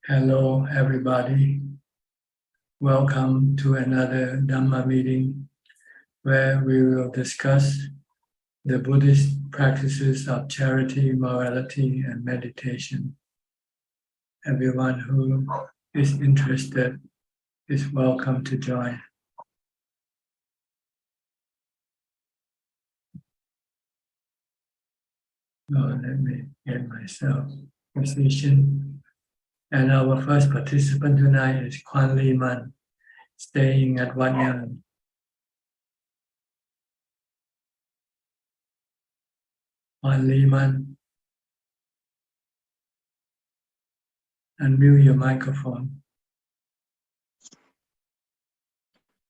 Hello, everybody. Welcome to another Dhamma meeting where we will discuss the Buddhist practices of charity, morality, and meditation. Everyone who is interested is welcome to join. Let me get myself positioned. And our first participant tonight is Kwan Lee Man, staying at Wat Nyan. Kwan Lee Man, unmute your microphone.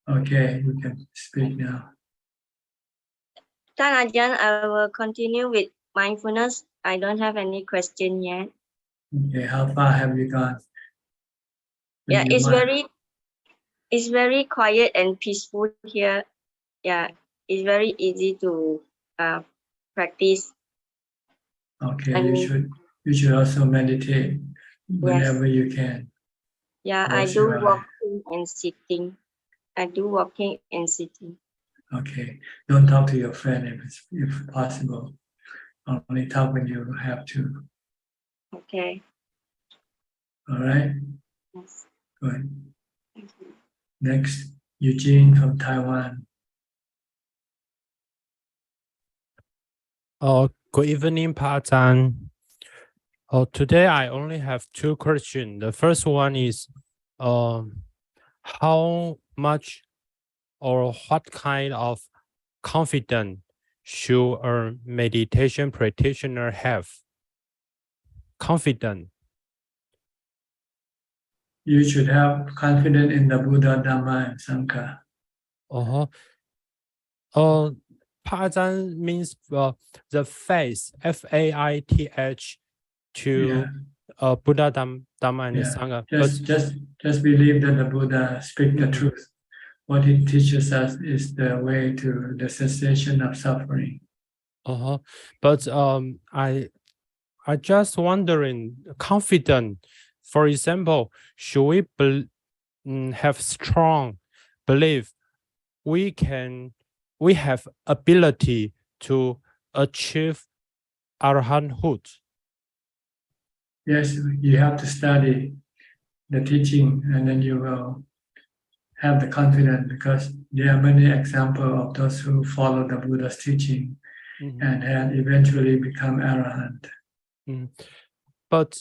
Okay, you can speak now. Ajaan, I will continue with mindfulness. I don't have any question yet. Okay, how far have you gone? Yeah, it's very quiet and peaceful here. Yeah, it's very easy to practice. Okay, you should also meditate whenever you can. Yeah, I do walking and sitting. I do walking and sitting. Okay, don't talk to your friend if possible. Only talk when you have to. Okay. All right. Yes. Good. Thank you. Next, Eugene from Taiwan. Good evening, Pa Ajaan. Today I only have two questions. The first one is, how much or what kind of confidence should a meditation practitioner have? Confidence. You should have confidence in the Buddha, Dhamma, and Sangha. Pa Ajaan means the faith, F-A-I-T-H, to Buddha, Dhamma, and Sangha. Just believe that the Buddha speaks the truth. What he teaches us is the way to the cessation of suffering. But I just wondering, confident. For example, should we have strong belief we have ability to achieve arahanthood? Yes, you have to study the teaching, and then you will have the confidence, because there are many examples of those who follow the Buddha's teaching and had eventually become arahant. But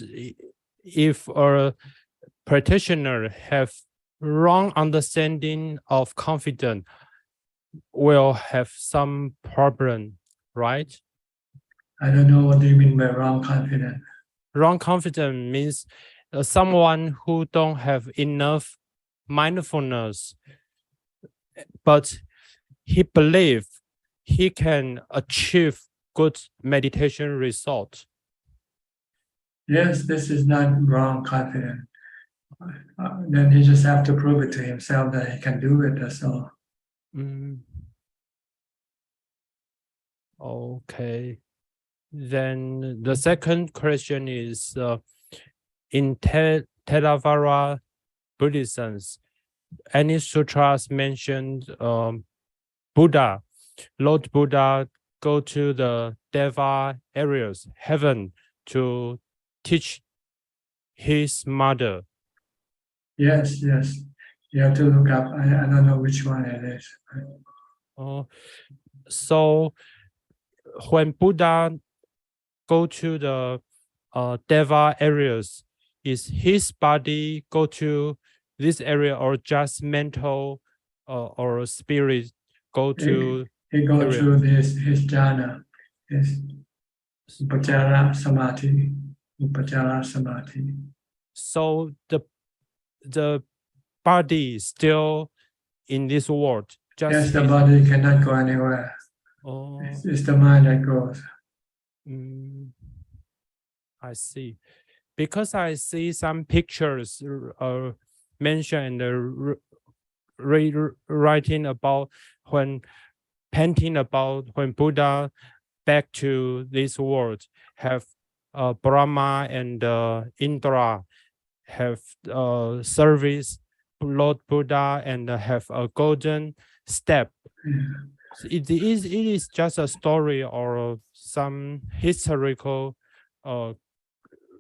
if a practitioner have wrong understanding of confidence, will have some problem, right? I don't know what do you mean by wrong confidence. Wrong confidence means someone who don't have enough mindfulness, but he believes he can achieve good meditation result. Yes, this is not wrong confidence. Then he just have to prove it to himself that he can do it, that's all. Okay. Then the second question is, in Theravada Buddhism, any sutras mentioned Lord Buddha go to the Deva areas, heaven, to teach his mother. Yes. You have to look up. I don't know which one it is. So when Buddha go to the Deva areas, is his body go to this area, or just mental or spirit go to? He go through his jhana, his upachara samadhi. So the body is still in this world. Yes, the body cannot go anywhere. It's the mind that goes. I see. Because I see some pictures mentioned writing about painting about when Buddha back to this world, have Brahma and Indra have service Lord Buddha and have a golden step. So it is just a story or some historical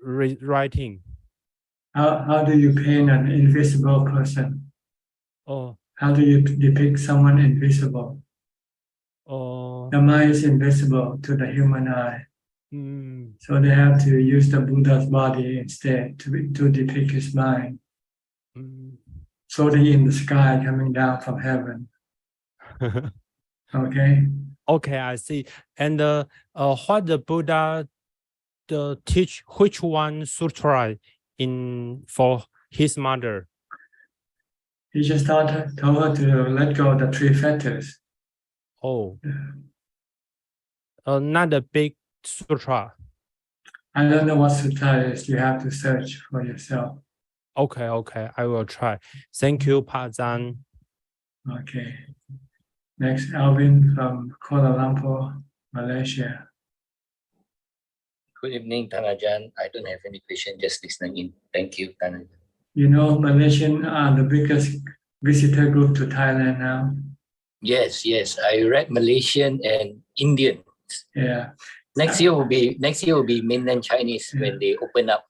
writing. How do you paint an invisible person? Oh, How do you depict someone invisible? The mind is invisible to the human eye. So they have to use the Buddha's body instead to depict his mind. Floating in the sky, coming down from heaven. Okay. Okay, I see. And what the Buddha teach which one sutra for his mother? He just told her to let go of the three fetters. Oh, not a big sutra. I don't know what sutra is. You have to search for yourself. Okay, I will try. Thank you, Pa Ajaan. Okay. Next, Alvin from Kuala Lumpur, Malaysia. Good evening, Ajaan. I don't have any question, just listening in. Thank you, Ajaan. You know, Malaysian are the biggest visitor group to Thailand now. Yes. I read Malaysian and Indian. Yeah. Next year will be mainland Chinese when they open up.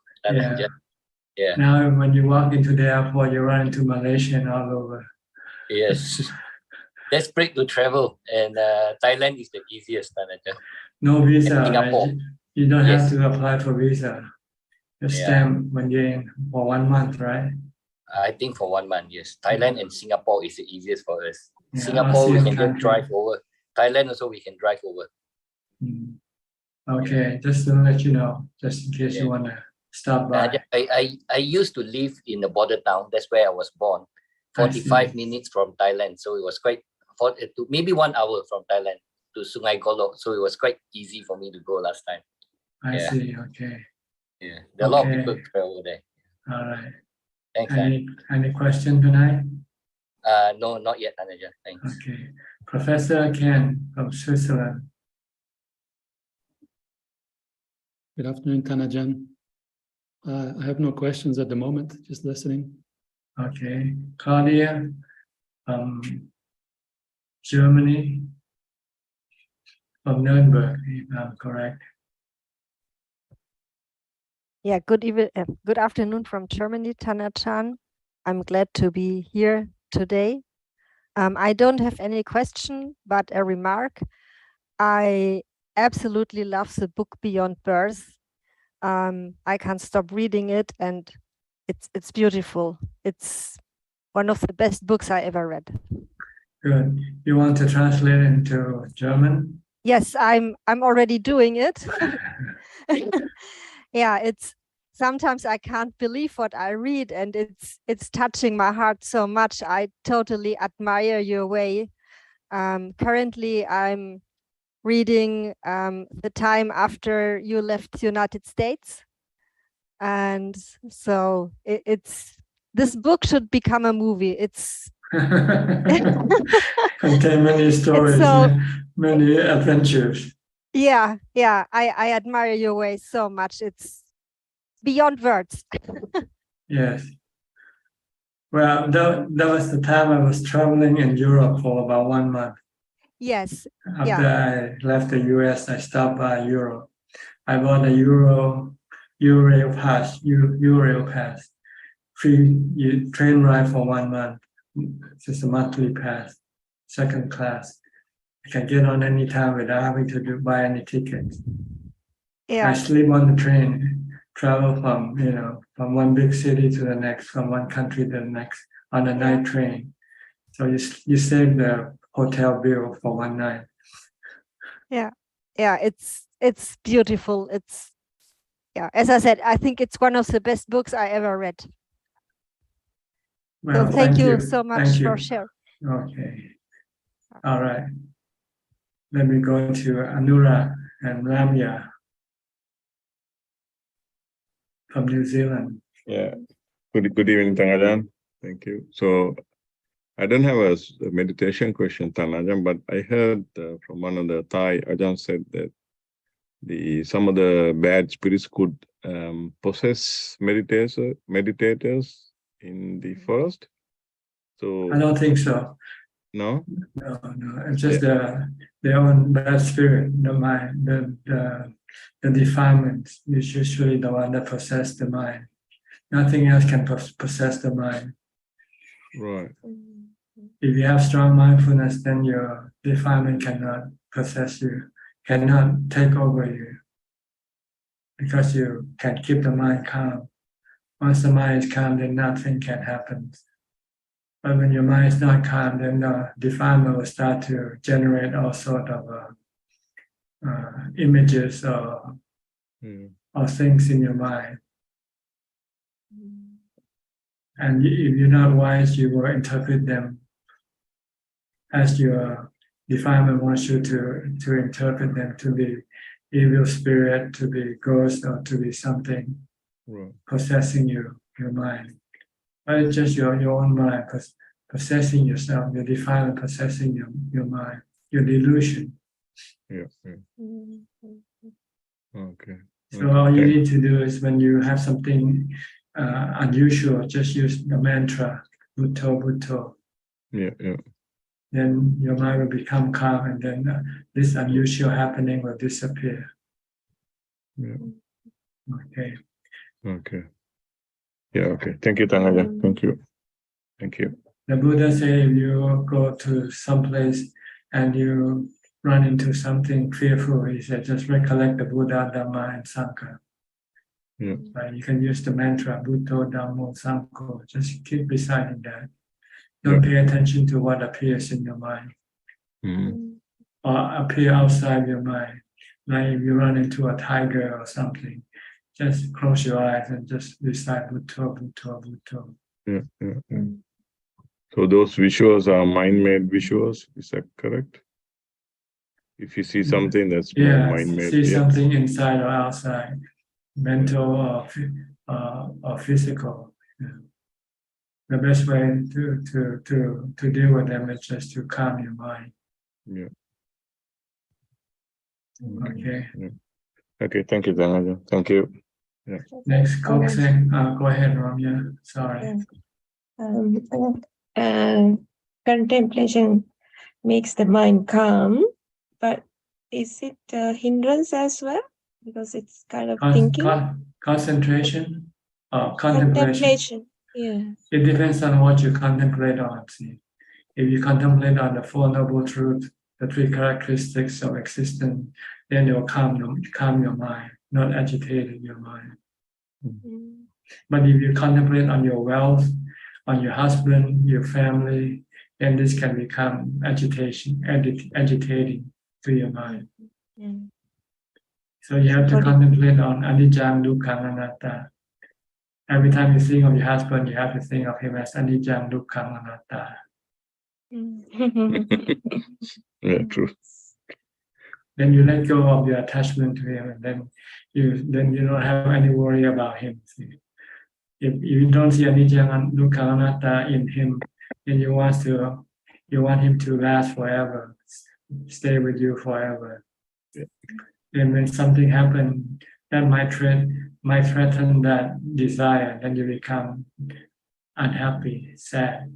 Yeah. Now, when you walk into the airport, you run into Malaysian all over. Yes. Desperate to travel, and Thailand is the easiest, Ajaan. No visa. And Singapore. You don't have to apply for visa. Just stamp when you're in for 1 month, right? I think for 1 month, yes. Thailand and Singapore is the easiest for us. Yeah, Singapore, we can country. just drive over. Thailand also, we can drive over. Okay, just to let you know, just in case you want to stop by. I used to live in the border town. That's where I was born. 45 minutes from Thailand. So it was maybe 1 hour from Thailand to Sungai Golok. So it was quite easy for me to go last time. I see, okay. Yeah, there are a lot of people travel there. All right. Thanks. Any question tonight? No, not yet, Ajaan. Thanks. Okay. Professor Ken from Switzerland. Good afternoon, Ajaan. I have no questions at the moment, just listening. Okay. Claudia from Germany, from Nuremberg, if I'm correct. Yeah, good afternoon from Germany, Ajaan. I'm glad to be here today. I don't have any question, but a remark. I absolutely love the book Beyond Birth. I can't stop reading it, and it's beautiful. It's one of the best books I ever read. Good. You want to translate it into German? Yes, I'm already doing it. Yeah, it's sometimes I can't believe what I read, and it's touching my heart so much. I totally admire your way. Currently, I'm reading the time after you left the United States, and so this book should become a movie. It's contain many stories, many adventures. Yeah, I admire your way so much. It's beyond words. Yes. Well, that was the time I was traveling in Europe for about 1 month. Yes. After I left the US, I stopped by Europe. I bought a Eurail pass, free train ride for 1 month. It's just a monthly pass, second class. I can get on any time without having to buy any tickets. Yeah. I sleep on the train, travel from one big city to the next, from one country to the next on a night train. So you save the hotel bill for 1 night. Yeah, it's beautiful. As I said, I think it's one of the best books I ever read. Well, so thank you so much for sharing. Okay. All right. Let me go to Anura and Ramya from New Zealand. Yeah. Good evening, Ajaan. Thank you. So I don't have a meditation question, Ajaan, but I heard from one of the Thai Ajahn said that some of the bad spirits could possess meditators in the forest? So I don't think so. No? No. It's just their own bad spirit, the mind, the defilements is usually the one that possess the mind. Nothing else can possess the mind. Right. If you have strong mindfulness, then your defilement cannot possess you, cannot take over you, because you can keep the mind calm. Once the mind is calm, then nothing can happen. But when your mind is not calm, then the defilement will start to generate all sorts of images or things in your mind. And if you're not wise, you will interpret them as your defilement wants you to interpret them to be evil spirit, to be ghost, or to be something possessing your mind. But it's just your own mind possessing yourself, your defilement possessing your mind, your delusion. Yeah. Okay. So all you need to do is, when you have something unusual, just use the mantra, Bhutto, Bhutto. Yeah. Then your mind will become calm, and then this unusual happening will disappear. Yeah. Okay. Yeah, okay. Thank you, Thanajan. Thank you. The Buddha said, if you go to some place and you run into something fearful, he said, just recollect the Buddha, Dhamma, and Sangha. Yeah. Right? You can use the mantra, Bhutto, Dhammo, Sangho. Just keep reciting that. Don't pay attention to what appears in your mind or appear outside your mind. Like if you run into a tiger or something, just close your eyes and just recite Bhutto, Bhutto, Bhutto. Yeah. So those visuals are mind-made visuals, is that correct? If you see something that's mind-made. See something inside or outside, mental or physical. Yeah. The best way to deal with them is just to calm your mind. Yeah. Okay. Yeah. Okay, thank you, Thanajan. Thank you. Yeah. Next, Kokseng. Go ahead, Ramya. Sorry. Contemplation makes the mind calm, but is it a hindrance as well? Because it's kind of thinking. Concentration or contemplation. Yeah. It depends on what you contemplate on. See, if you contemplate on the Four Noble Truths, the three characteristics of existence, then you'll calm your mind, not agitating your mind. But if you contemplate on your wealth, on your husband, your family, then this can become agitating to your mind. So you have to contemplate on Anicca, Dukkha, Anatta. Every time you think of your husband, you have to think of him as Anicca, Dukkha, Anatta. Yeah, true. Then you let go of your attachment to him, and then you don't have any worry about him. See? If you don't see Anicca, Dukkha, Anatta in him, then you want him to last forever, stay with you forever. Yeah. And when something happens that might threaten that desire, then you become unhappy, sad.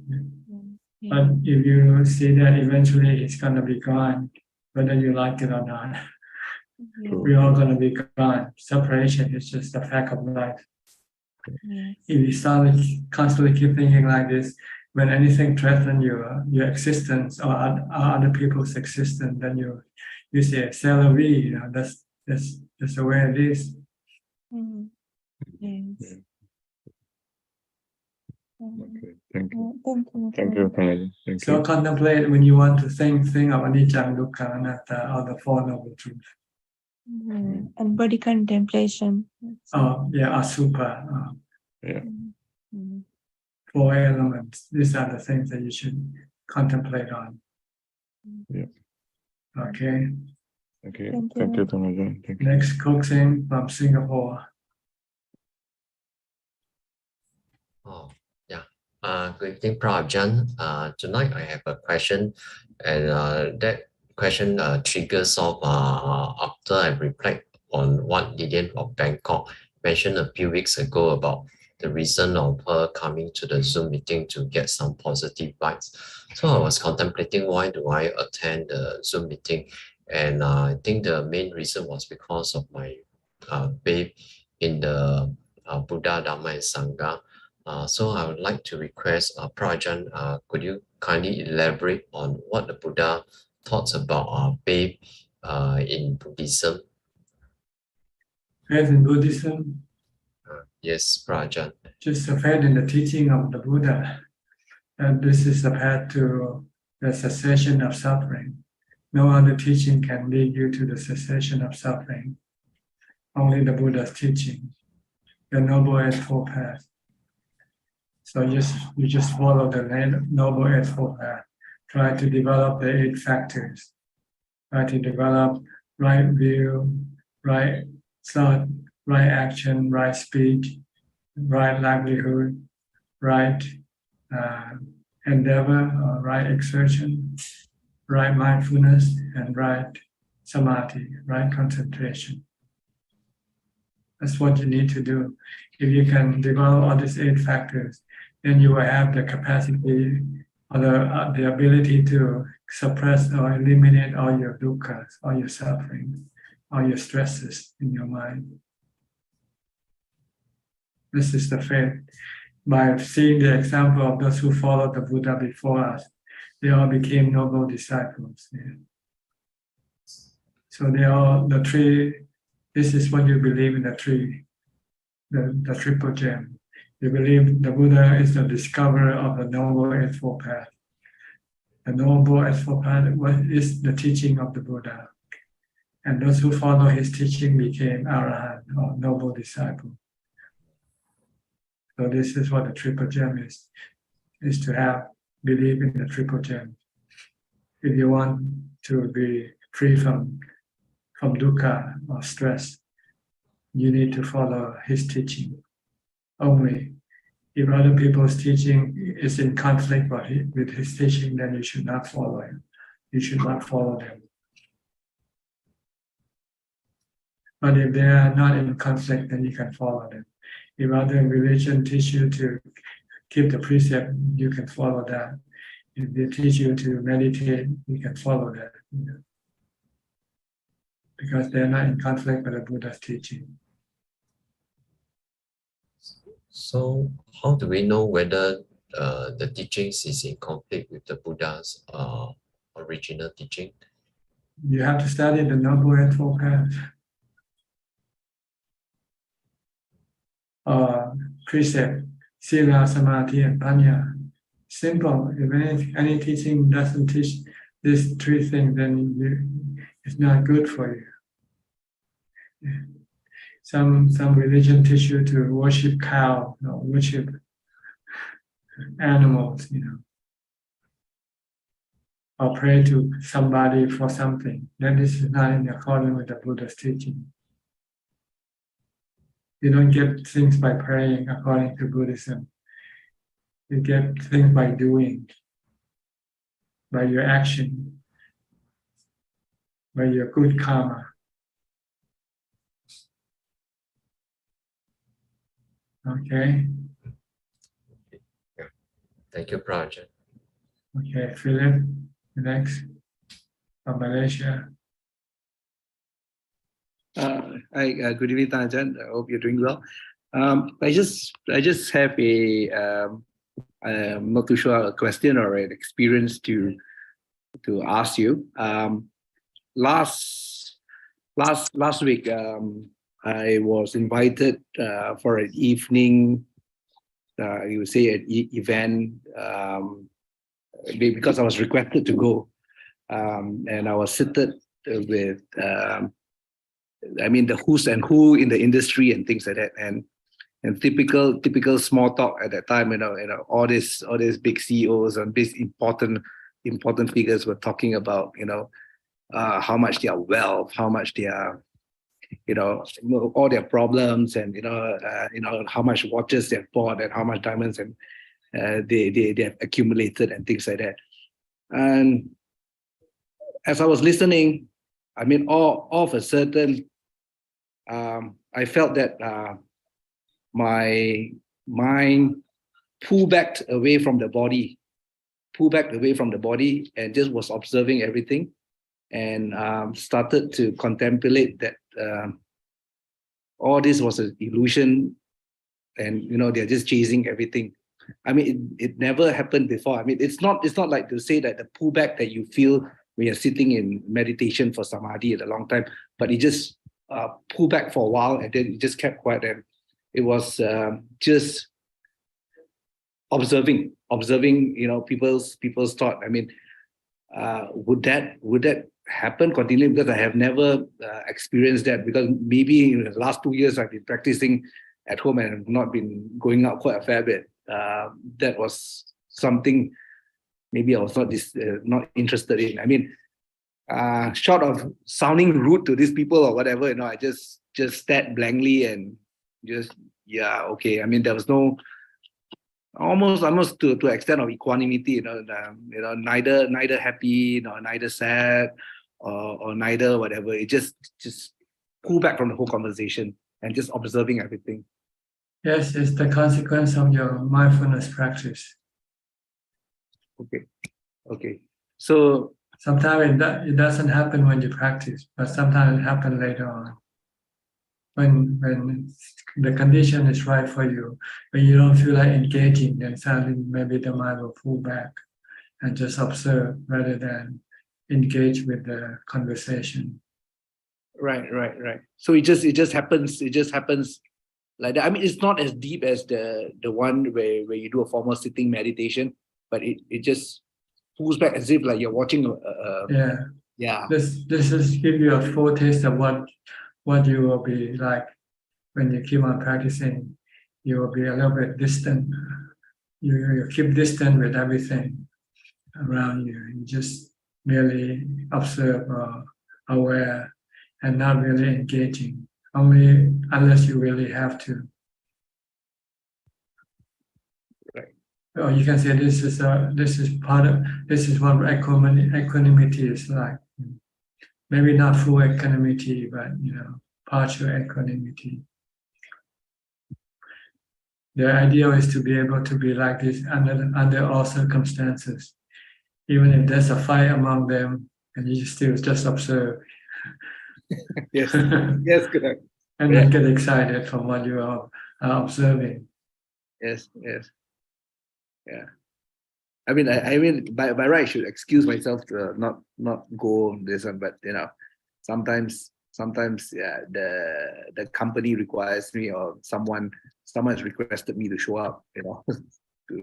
But if you see that eventually it's going to be gone, whether you like it or not, we're all going to be gone. Separation is just a fact of life. If you start constantly keep thinking like this, when anything threatens your existence or other people's existence, then you say, "C'est la vie," that's the way it is. Yes. Okay, thank you. Thank you, Thanajan. Thank So you. contemplate when you want to think of Anicca, Dukkha, Anatta, or the Four Noble Truths. And body contemplation. Asupa. Yeah. 4 elements. These are the things that you should contemplate on. Yeah. Okay. Okay. Thank you, Thanajan. Thank you. Next, Kokseng from Singapore. Good evening, Ajaan. Tonight I have a question, and that question triggers off after I reflect on what Lillian of Bangkok mentioned a few weeks ago about the reason of her coming to the Zoom meeting to get some positive vibes. So I was contemplating, why do I attend the Zoom meeting? And I think the main reason was because of my faith in the Buddha, Dhamma, and Sangha. So I would like to request Prajan, could you kindly elaborate on what the Buddha thoughts about faith in Buddhism? Faith in Buddhism? Yes, Prajan. Just a faith in the teaching of the Buddha. And this is the path to the cessation of suffering. No other teaching can lead you to the cessation of suffering. Only the Buddha's teaching, the Noble Eightfold Path. So you just follow the Noble Eightfold Path. Try to develop the 8 factors. Try to develop right view, right thought, right action, right speech, right livelihood, right endeavor, or right exertion, right mindfulness, and right samadhi, right concentration. That's what you need to do. If you can develop all these 8 factors, then you will have the capacity or the ability to suppress or eliminate all your dukkhas, all your suffering, all your stresses in your mind. This is the faith. By seeing the example of those who followed the Buddha before us, they all became noble disciples. Yeah. So they all, the 3, this is what you believe in the 3, the triple gem. You believe the Buddha is the discoverer of the Noble Eightfold Path. The Noble Eightfold Path is the teaching of the Buddha. And those who follow his teaching became Arahant, or noble disciple. So this is what the triple gem is to have belief in the triple gem. If you want to be free from dukkha or stress, you need to follow his teaching only. If other people's teaching is in conflict with his teaching, then you should not follow him. You should not follow them. But if they are not in conflict, then you can follow them. If other religion teach you to keep the precept, you can follow that. If they teach you to meditate, you can follow that. Because they're not in conflict with the Buddha's teaching. So how do we know whether the teachings is in conflict with the Buddha's original teaching? You have to study the Noble Eightfold Path. Precept, Sila, Samadhi, and Panya. Simple. If any teaching doesn't teach these 3 things, then it's not good for you. Yeah. Some religion teach you to worship cow, worship animals, or pray to somebody for something. Then this is not in accordance with the Buddha's teaching. You don't get things by praying according to Buddhism. You get things by doing, by your action, by your good karma. Okay. Thank you, Prajan. Okay, Philip, next from Malaysia. Hi, good evening, Ajaan. I hope you're doing well. I just have I'm not too sure, a question or an experience to ask you. Last week, I was invited for an evening, you would say an event, because I was requested to go, and I was seated with, the who's and who in the industry and things like that, and typical small talk at that time. All these big CEOs and these important figures were talking about how much their wealth, how much their all their problems, and how much watches they've bought and how much diamonds and they have accumulated and things like that. And as I was listening, all of a sudden, I felt that my mind pulled back away from the body, and just was observing everything, and started to contemplate that all this was an illusion, and they're just chasing everything. I mean, it never happened before. I mean, it's not like to say that the pullback that you feel when you're sitting in meditation for samadhi at a long time, but it just pulled back for a while, and then it just kept quiet, and it was just observing, people's thought. I mean, would that happen continually? Because I have never experienced that, because maybe in the last 2 years I've been practicing at home and have not been going out quite a fair bit. That was something maybe I was not interested in. I mean, short of sounding rude to these people or whatever, I just stared blankly and just, yeah, okay. I mean, there was no, almost to extent of equanimity, neither happy, neither sad, or neither whatever. It just pull back from the whole conversation and just observing everything. Yes, it's the consequence of your mindfulness practice. Okay. So sometimes it doesn't happen when you practice, but sometimes it happens later on. When the condition is right for you, when you don't feel like engaging, then suddenly maybe the mind will pull back and just observe rather than engage with the conversation. Right. So it just happens. It just happens like that. I mean, it's not as deep as the one where you do a formal sitting meditation, but it just pulls back as if like you're watching yeah. This is give you a foretaste of what you will be like when you keep on practicing. You will be a little bit distant. You keep distant with everything around you. You just merely observe or aware and not really engaging, only unless you really have to. Right. Or you can say this is what equanimity is like. Maybe not full equanimity, but partial equanimity. The ideal is to be able to be like this under all circumstances, even if there's a fight among them, and you still just observe. Yes, correct. And not get excited from what you are observing. Yes. Yeah. I mean, by right, I should excuse myself to not go on this one, but sometimes yeah, the company requires me, or someone has requested me to show up.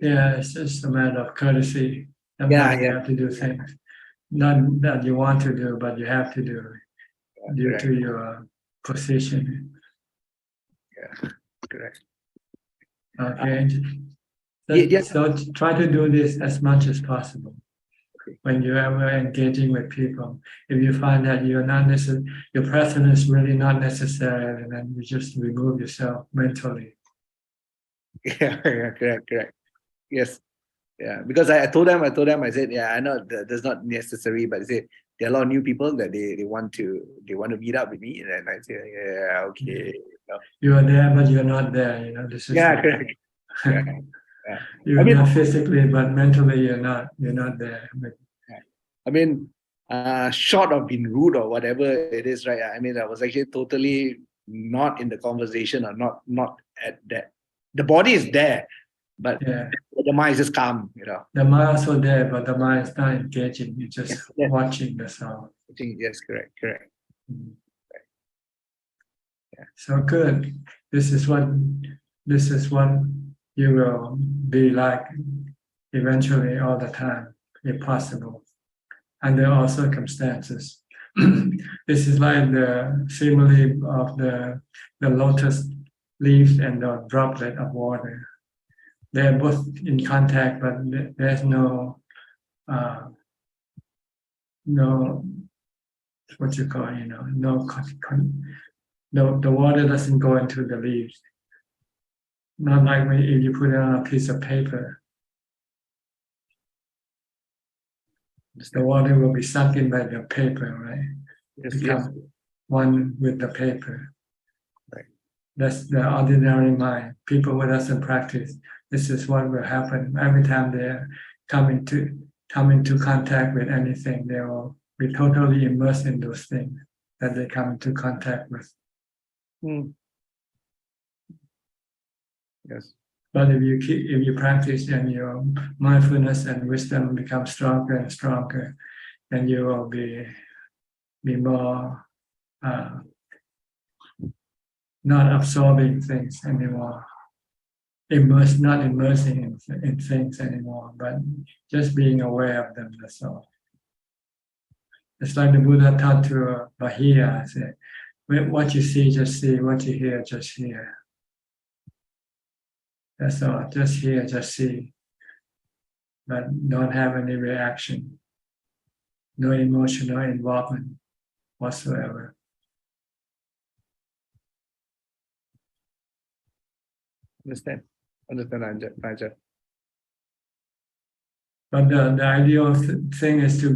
Yeah, it's just a matter of courtesy. Yeah. You have to do things, not that you want to do, but you have to do due correct. to your position. Yeah, correct. Okay. Yeah. So try to do this as much as possible. Okay. When you're ever engaging with people, if you find that your presence is really not necessary, and then you just remove yourself mentally. Yeah, correct. Yes. Yeah, because I told them, I said, yeah, I know that's not necessary, but I said there are a lot of new people that they want to meet up with me, and I said, yeah, okay. You are there, but you're not there. This is correct. Yeah. You're there physically, but mentally you're not there. I mean, short of being rude or whatever it is, right? I mean, I was actually totally not in the conversation, or not at that. The body is there, but the mind is just calm, The mind also there, but the mind is not engaging. You're just watching the sound. Yes, correct. Mm-hmm. Yeah. So good. This is what you will be like eventually, all the time, if possible, under all circumstances. This is like the simile of the lotus leaves and the droplet of water. They're both in contact, but there's no what you call, the water doesn't go into the leaves. Not like if you put it on a piece of paper. The water will be sucked in by the paper, right? Yes, Become one with the paper. Right. That's the ordinary mind. People who doesn't practice, this is what will happen every time they come into contact with anything. They will be totally immersed in those things that they come into contact with. Yes. But if you practice and your mindfulness and wisdom become stronger and stronger, then you will be more not absorbing things anymore, not immersing in things anymore, but just being aware of them. That's all. It's like the Buddha taught to Bahiya, say, what you see, what you hear, just hear. That's all, just hear, just see, but don't have any reaction, no emotional involvement whatsoever. Understand, Ajahn. But the ideal thing is to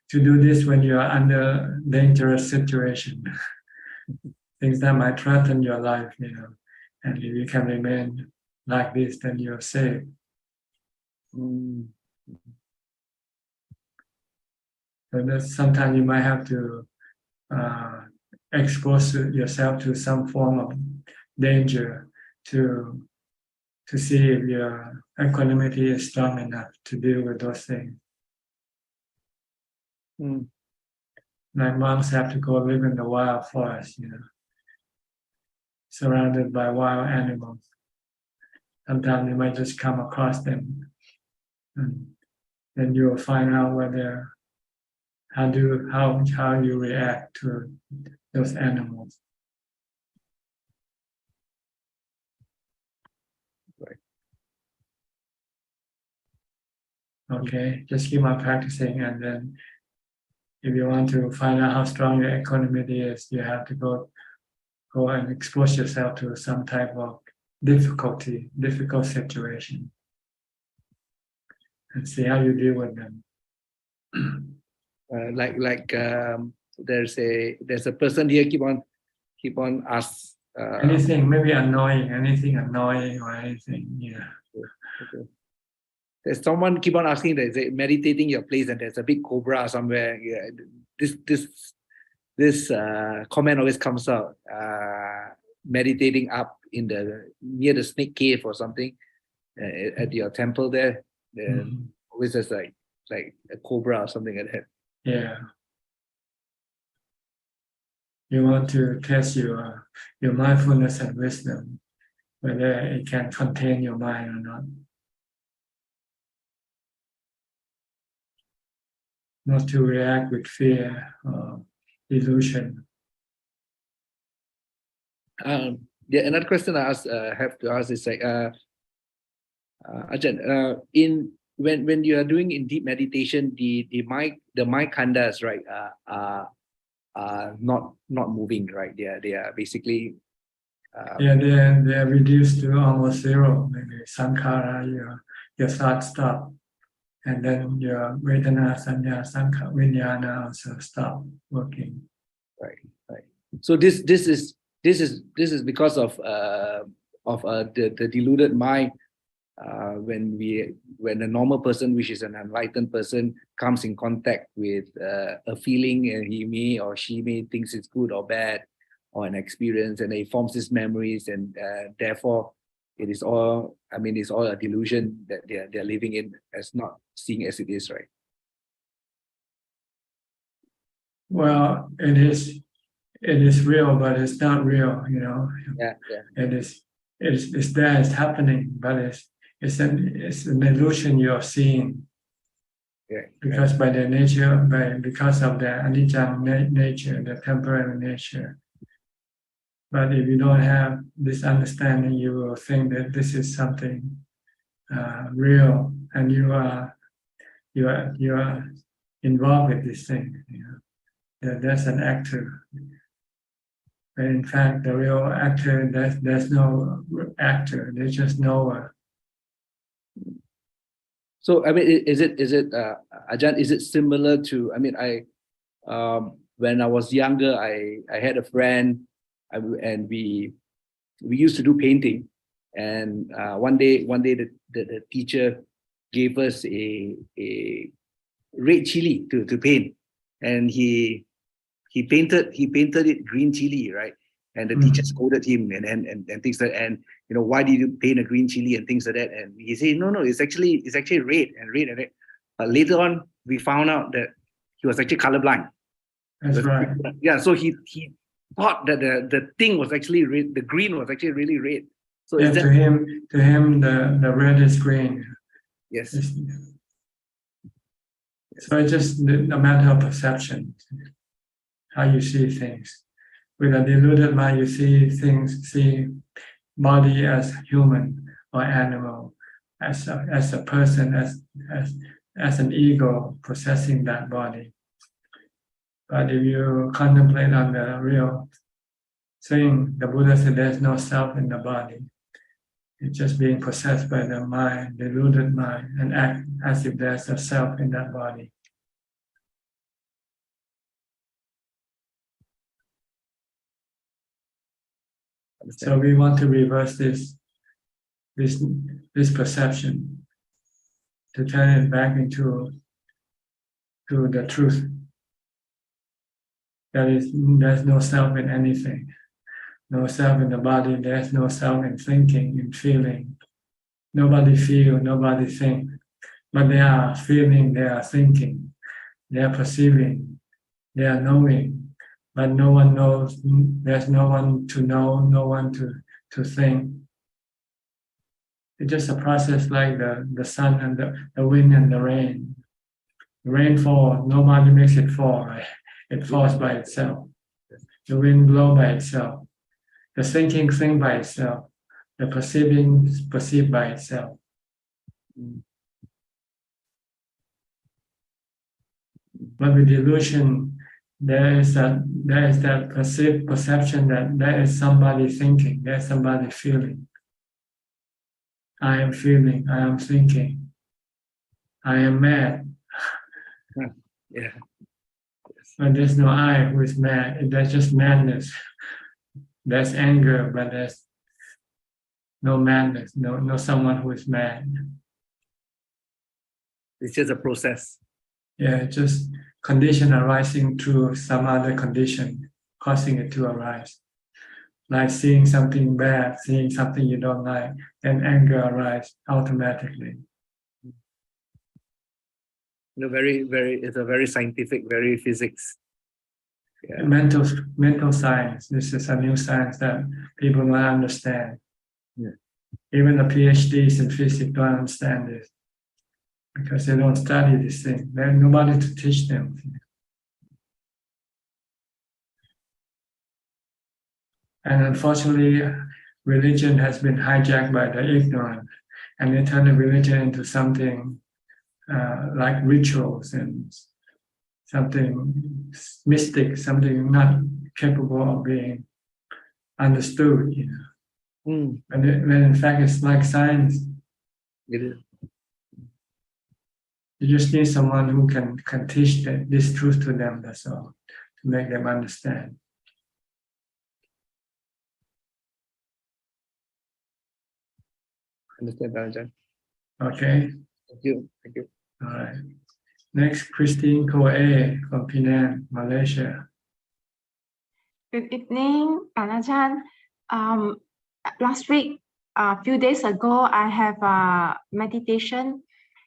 do this when you are under dangerous situation, things that might threaten your life, and if you can remain like this, then you're safe. So that sometimes you might have to expose yourself to some form of danger to see if your equanimity is strong enough to deal with those things. Like monks have to go live in the wild forest, surrounded by wild animals. Sometimes you might just come across them, and then you will find out how you react to those animals. Right. Okay, just keep on practicing, and then if you want to find out how strong your equanimity is, you have to go and expose yourself to some type of difficult situation, and see how you deal with them. There's a person here keep on ask anything maybe annoying, or anything. Yeah. Okay. There's someone keep on asking that say meditating your place and there's a big cobra somewhere. Yeah, this comment always comes out. Meditating up near the snake cave or something at your temple there. Then always there's like a cobra or something like that. Yeah. You want to test your mindfulness and wisdom, whether it can contain your mind or not. Not to react with fear or illusion. Another question I have to ask is like, Ajahn, when you are doing in deep meditation, the mind khandas, right, are not moving, right? They are basically they are reduced to almost zero. Maybe sankhara, your thoughts stop, and then your vedana, sanya, sankhara, vijnana also stop working. Right. So this is because of the deluded mind. When a normal person, which is an enlightened person, comes in contact with a feeling, and he or she may thinks it's good or bad, or an experience, and it forms these memories, and therefore it's all a delusion that they're living in, as not seeing as it is, right? Well, it is real, but it's not real, Yeah. It's there, it's happening, but it's an illusion you're seeing. Yeah. Because by their nature, because of their anicca nature, the temporary nature. But if you don't have this understanding, you will think that this is something real, and you are involved with this thing. That's an actor. But in fact, the real actor, there's no actor. There's just knower. So I mean, is it Ajahn? Is it similar to? I mean, when I was younger, I had a friend, and we we used to do painting, and one day the teacher gave us a red chili to paint, and he painted it green chili, right? And the teacher scolded him and things like that. And why did you paint a green chili and things like that? And he said, no, it's actually red and red. But later on, we found out that he was actually colorblind. That's right. Yeah, so he thought that the thing was actually red, the green was actually really red. So yeah, to him the red is green. Yes. So it's just a matter of perception, how you see things. With a deluded mind, you see body as human or animal, as a person, as an ego possessing that body. But if you contemplate on the real thing, the Buddha said there's no self in the body. It's just being possessed by the mind, deluded mind, and act as if there's a self in that body. So we want to reverse this perception, to turn it back into the truth. There's no self in anything. No self in the body, there's no self in thinking, in feeling. Nobody feel, nobody think. But they are feeling, they are thinking, they are perceiving, they are knowing. But no one knows, there's no one to know, no one to think. It's just a process like the sun and the wind and the rain. The rain falls, nobody makes it fall, right? It falls by itself. The wind blows by itself. The thinking think by itself. The perceiving perceive by itself. But with delusion, there is that perception that there is somebody thinking, there's somebody feeling. I am feeling, I am thinking, I am mad. Yeah. But there's no I who is mad. There's just madness. There's anger, but there's no madness, no someone who is mad. It's just a process. Yeah, it's just condition arising through some other condition, causing it to arise. Like seeing something bad, seeing something you don't like, then anger arises automatically. It's a very scientific, very physics. Yeah. Mental science. This is a new science that people don't understand. Yeah. Even the PhDs in physics don't understand this because they don't study this thing. There's nobody to teach them. And unfortunately, religion has been hijacked by the ignorant, and they turn the religion into something like rituals and something mystic, something not capable of being understood. When in fact it's like science. It is. You just need someone who can teach this truth to them. That's all, to make them understand. Understand, Ajahn. Okay. Thank you. All right. Next, Christine Koe from Penang, Malaysia. Good evening, Ajahn. Last week, a few days ago, I have a meditation.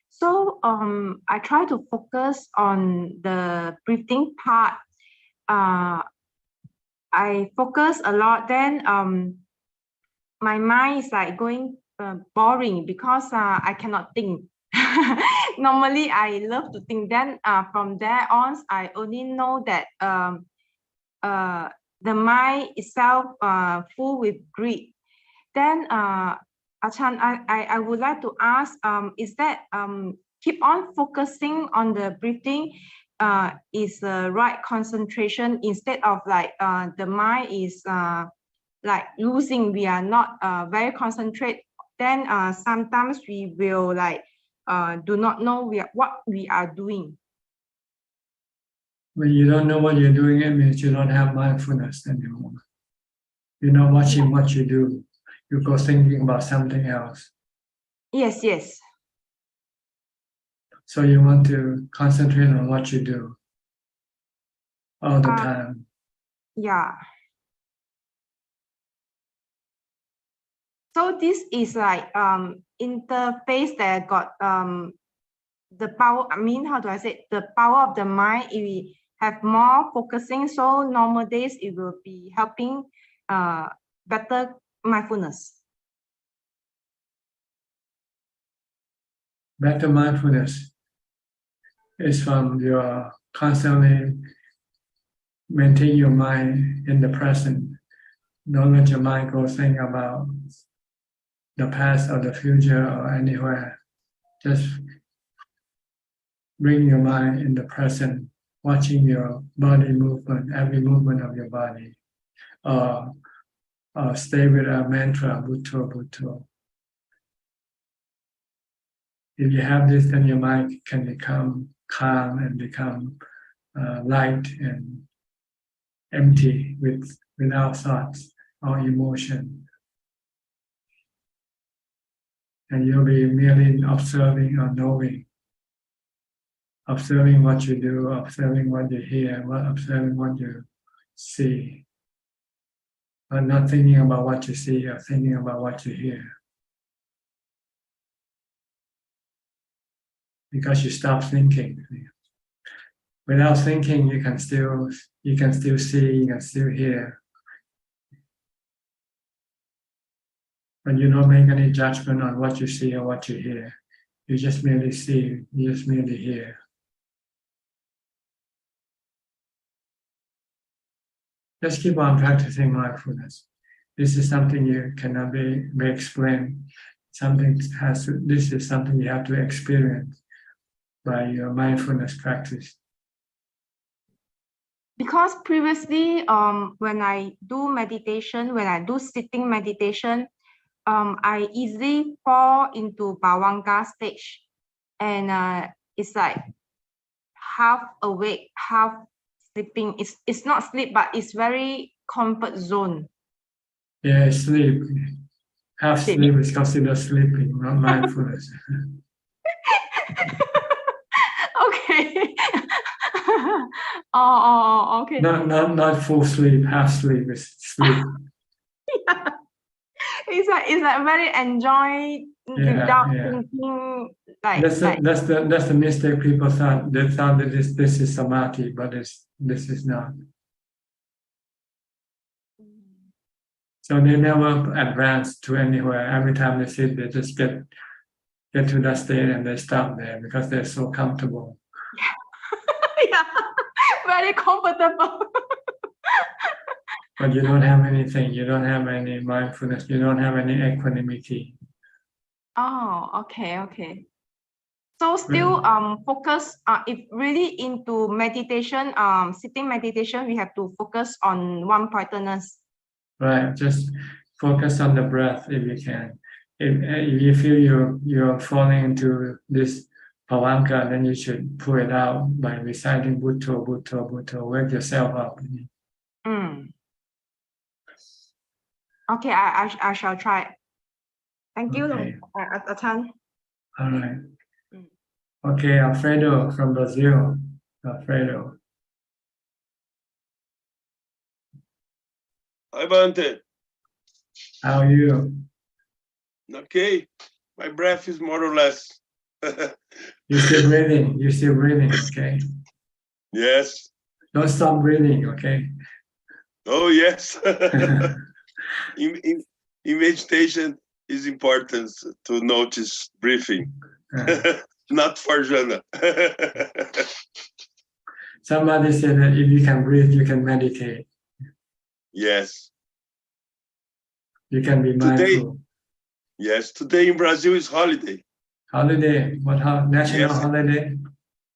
So I try to focus on the breathing part. I focus a lot. Then my mind is like going boring because I cannot think. Normally, I love to think. Then from there on, I only know that the mind itself full with greed. Then Ajahn, I would like to ask, is that keep on focusing on the breathing is the right concentration instead of like the mind is like losing, we are not very concentrate. Then sometimes we will like do not know what we are doing. When you don't know what you're doing, it means you don't have mindfulness anymore. You're not watching what you do. You go thinking about something else. Yes, yes. So you want to concentrate on what you do all the time. Yeah. So this is like interface that got the power. I mean, how do I say, the power of the mind? If we have more focusing, so normal days it will be helping better mindfulness. Better mindfulness is from your constantly maintain your mind in the present. Don't let your mind go think about the past or the future or anywhere. Just bring your mind in the present, watching your body movement, every movement of your body. Stay with a mantra, Bhutto, Bhutto. If you have this, then your mind can become calm and become light and empty without thoughts or emotion. And you'll be merely observing or knowing, observing what you do, observing what you hear, observing what you see, but not thinking about what you see or thinking about what you hear. Because you stop thinking. Without thinking, you can still see, you can still hear. But you don't make any judgment on what you see or what you hear. You just merely see, you just merely hear. Just keep on practicing mindfulness. This is something you cannot be explained. This is something you have to experience by your mindfulness practice. Because previously, when I do meditation, when I do sitting meditation, I easily fall into bhavanga stage, and it's like half awake, half sleeping. It's not sleep, but it's very comfort zone. Yeah, sleep. Half sleep is considered sleeping, not mindfulness. Okay. Okay. Not full sleep. Half sleep is sleep. Yeah. It's like very enjoy without thinking. That's the mistake people thought. They thought that this is samadhi, but this is not. So they never advance to anywhere. Every time they sit, they just get to that state and they stop there because they're so comfortable. Yeah, very comfortable. But you don't have anything. You don't have any mindfulness. You don't have any equanimity. Oh, okay. So still focus. If really into meditation, sitting meditation, we have to focus on one pointedness. Right. Just focus on the breath if you can. If you feel you're falling into this pavanka, then you should pull it out by reciting Bhutto, Bhutto, Bhutto. Wake yourself up. Okay, I shall try. Thank you, Okay. Ajaan. All right. Okay, Alfredo from Brazil. Alfredo. Hi, Bante. How are you? Okay, my breath is more or less. You're still breathing. Okay. Yes. Don't stop breathing, okay? Oh, yes. in meditation, it's important to notice breathing. Not for Jana. Somebody said that if you can breathe, you can meditate. Yes. You can be mindful. Today in Brazil is holiday. Holiday? National holiday?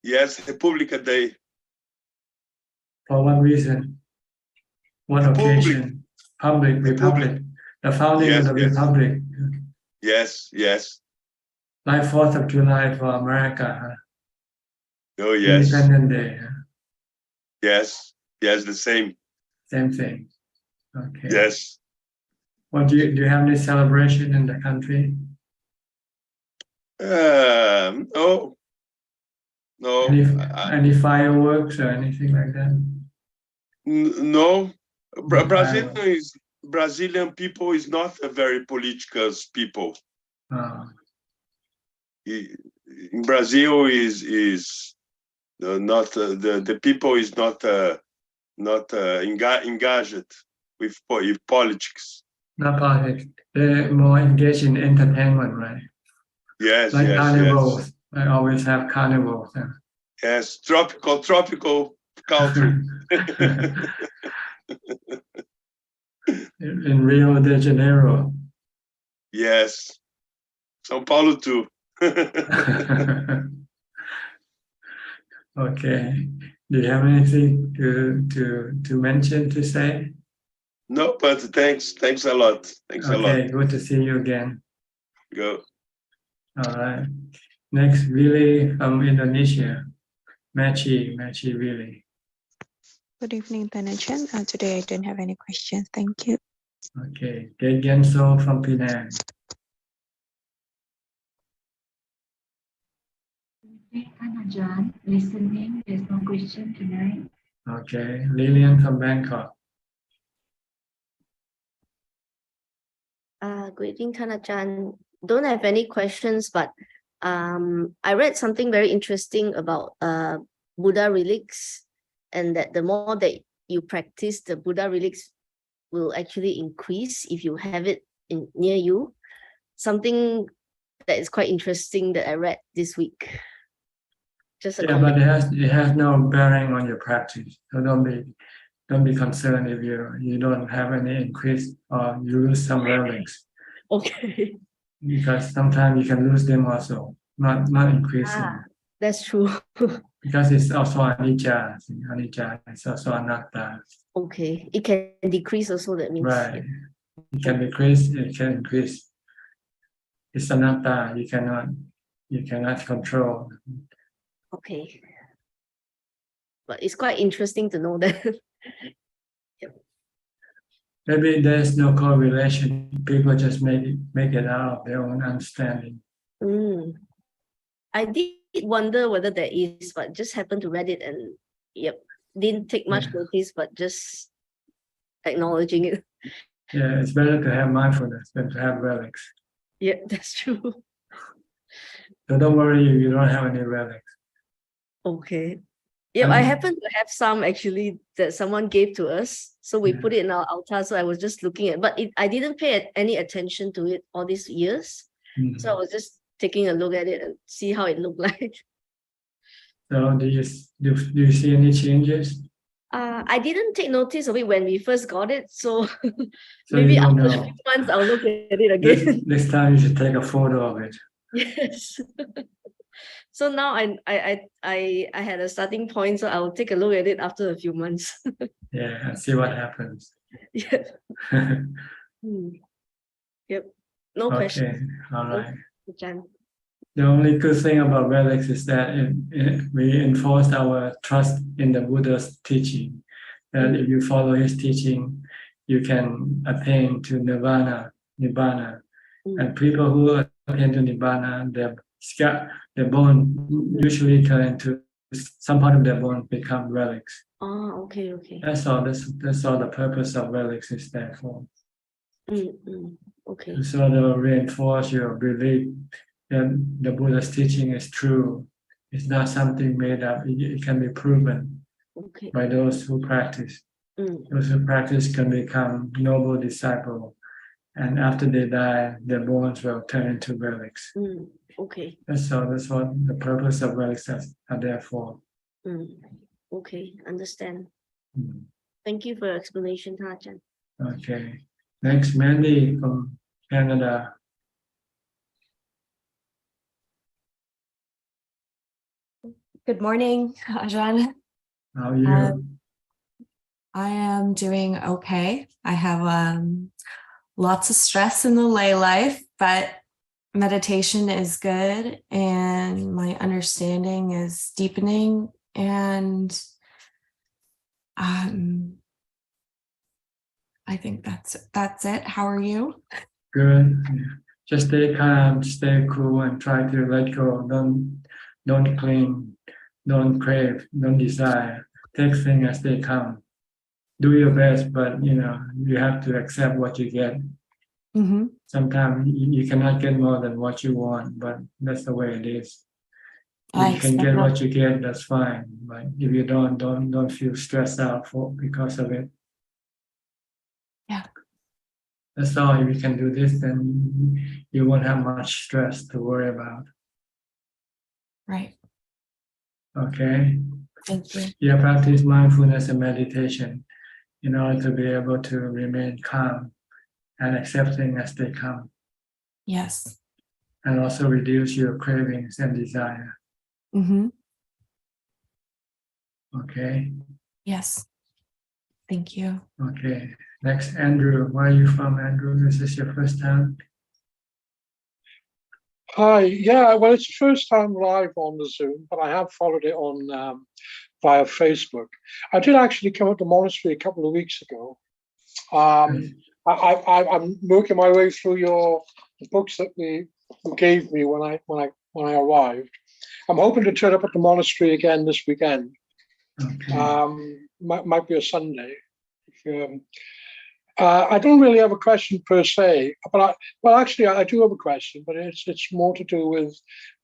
Yes, Republica Day. For what reason? What occasion? Republic. The founding of the Republic. Yes. Like 4th of July for America. Huh? Oh, yes. Independence Day. Huh? Yes, the same. Same thing. Okay. Yes. What do you have any celebration in the country? No. Any fireworks or anything like that? No. Brazilian people is not a very political people. In Brazil is not the people is not engaged with politics. Not politics. They're more engaged in entertainment, right? Yes, like yes, carnivals. yes. I always have carnivals. Yes, tropical country. in Rio de Janeiro. Yes, São Paulo too. Okay. Do you have anything to mention, to say? No, but thanks a lot. Thanks a lot. Okay, good to see you again. Go. All right. Next, Willy from Indonesia. Machi Willy. Good evening, Tanajan. Today I don't have any questions. Thank you. Okay. Genso from Penang. Ajaan, listening. There's no question tonight. Okay. Lillian from Bangkok. Good evening, Ajaan. Don't have any questions, but I read something very interesting about Buddha relics, and that the more that you practice, the Buddha relics will actually increase if you have it near you. Something that is quite interesting that I read this week. Just a but it has no bearing on your practice. So don't be concerned if you don't have any increase or you lose some relics. Okay. Because sometimes you can lose them also, not increasing. That's true. Because it's also anicca. Anicca is also anatta. Okay. It can decrease also, that means. Right. It can decrease, it can increase. It's anatta. You cannot control. Okay. But it's quite interesting to know that. Yep. Maybe there's no correlation. People just make it out of their own understanding. I did wonder whether there is, but just happened to read it and didn't take much notice, but just acknowledging it. Yeah, it's better to have mindfulness than to have relics. Yeah, that's true. So don't worry if you don't have any relics. Okay. Yeah, I happen to have some actually that someone gave to us. So we put it in our altar. So I was just looking at, but I didn't pay any attention to it all these years. So I was just taking a look at it and see how it looked like. So do you see any changes? I didn't take notice of it when we first got it. So, So maybe you don't after a know. few months I'll look at it again. Next time you should take a photo of it. Yes. So now I had a starting point, so I'll take a look at it after a few months. Yeah, and see what happens. Yeah. Yep. No questions. Okay, all right. Ajaan. The only good thing about relics is that we enforce our trust in the Buddha's teaching. That if you follow his teaching, you can attain to Nibbana. And people who attain to Nibbana, their bone usually turn into, some part of their bone become relics. Oh, okay. That's all. That's all the purpose of relics is there for. Okay. To sort of reinforce your belief that the Buddha's teaching is true. It's not something made up. It can be proven by those who practice. Those who practice can become noble disciples, and after they die, their bones will turn into relics. Okay. That's all. That's what the purpose of relics are there for. Okay, understand. Thank you for your explanation, Ajaan. Okay. Next, Mandy from Canada. Good morning, Ajaan. How are you? I am doing okay. I have lots of stress in the lay life, but meditation is good and my understanding is deepening, and I think that's it. How are you? Good. Just stay calm, stay cool, and try to let go. Don't cling, don't crave, don't desire. Take things as they come. Do your best, but you have to accept what you get. Sometimes you cannot get more than what you want, but that's the way it is. If you can get what you get, that's fine. But if you don't feel stressed out because of it. Yeah. That's all. If you can do this, then you won't have much stress to worry about. Right. Okay. Thank you. Yeah, practice mindfulness and meditation in order to be able to remain calm and accepting as they come. Yes. And also reduce your cravings and desire. Okay. Yes. Thank you. Okay. Next, Andrew. Where are you from, Andrew? Is this your first time? Hi. Yeah, well, it's the first time live on the Zoom, but I have followed it on via Facebook. I did actually come up to the monastery a couple of weeks ago. I'm working my way through the books that you gave me when I arrived. I'm hoping to turn up at the monastery again this weekend. Okay. Might be a Sunday. I don't really have a question per se, but actually I do have a question, but it's more to do with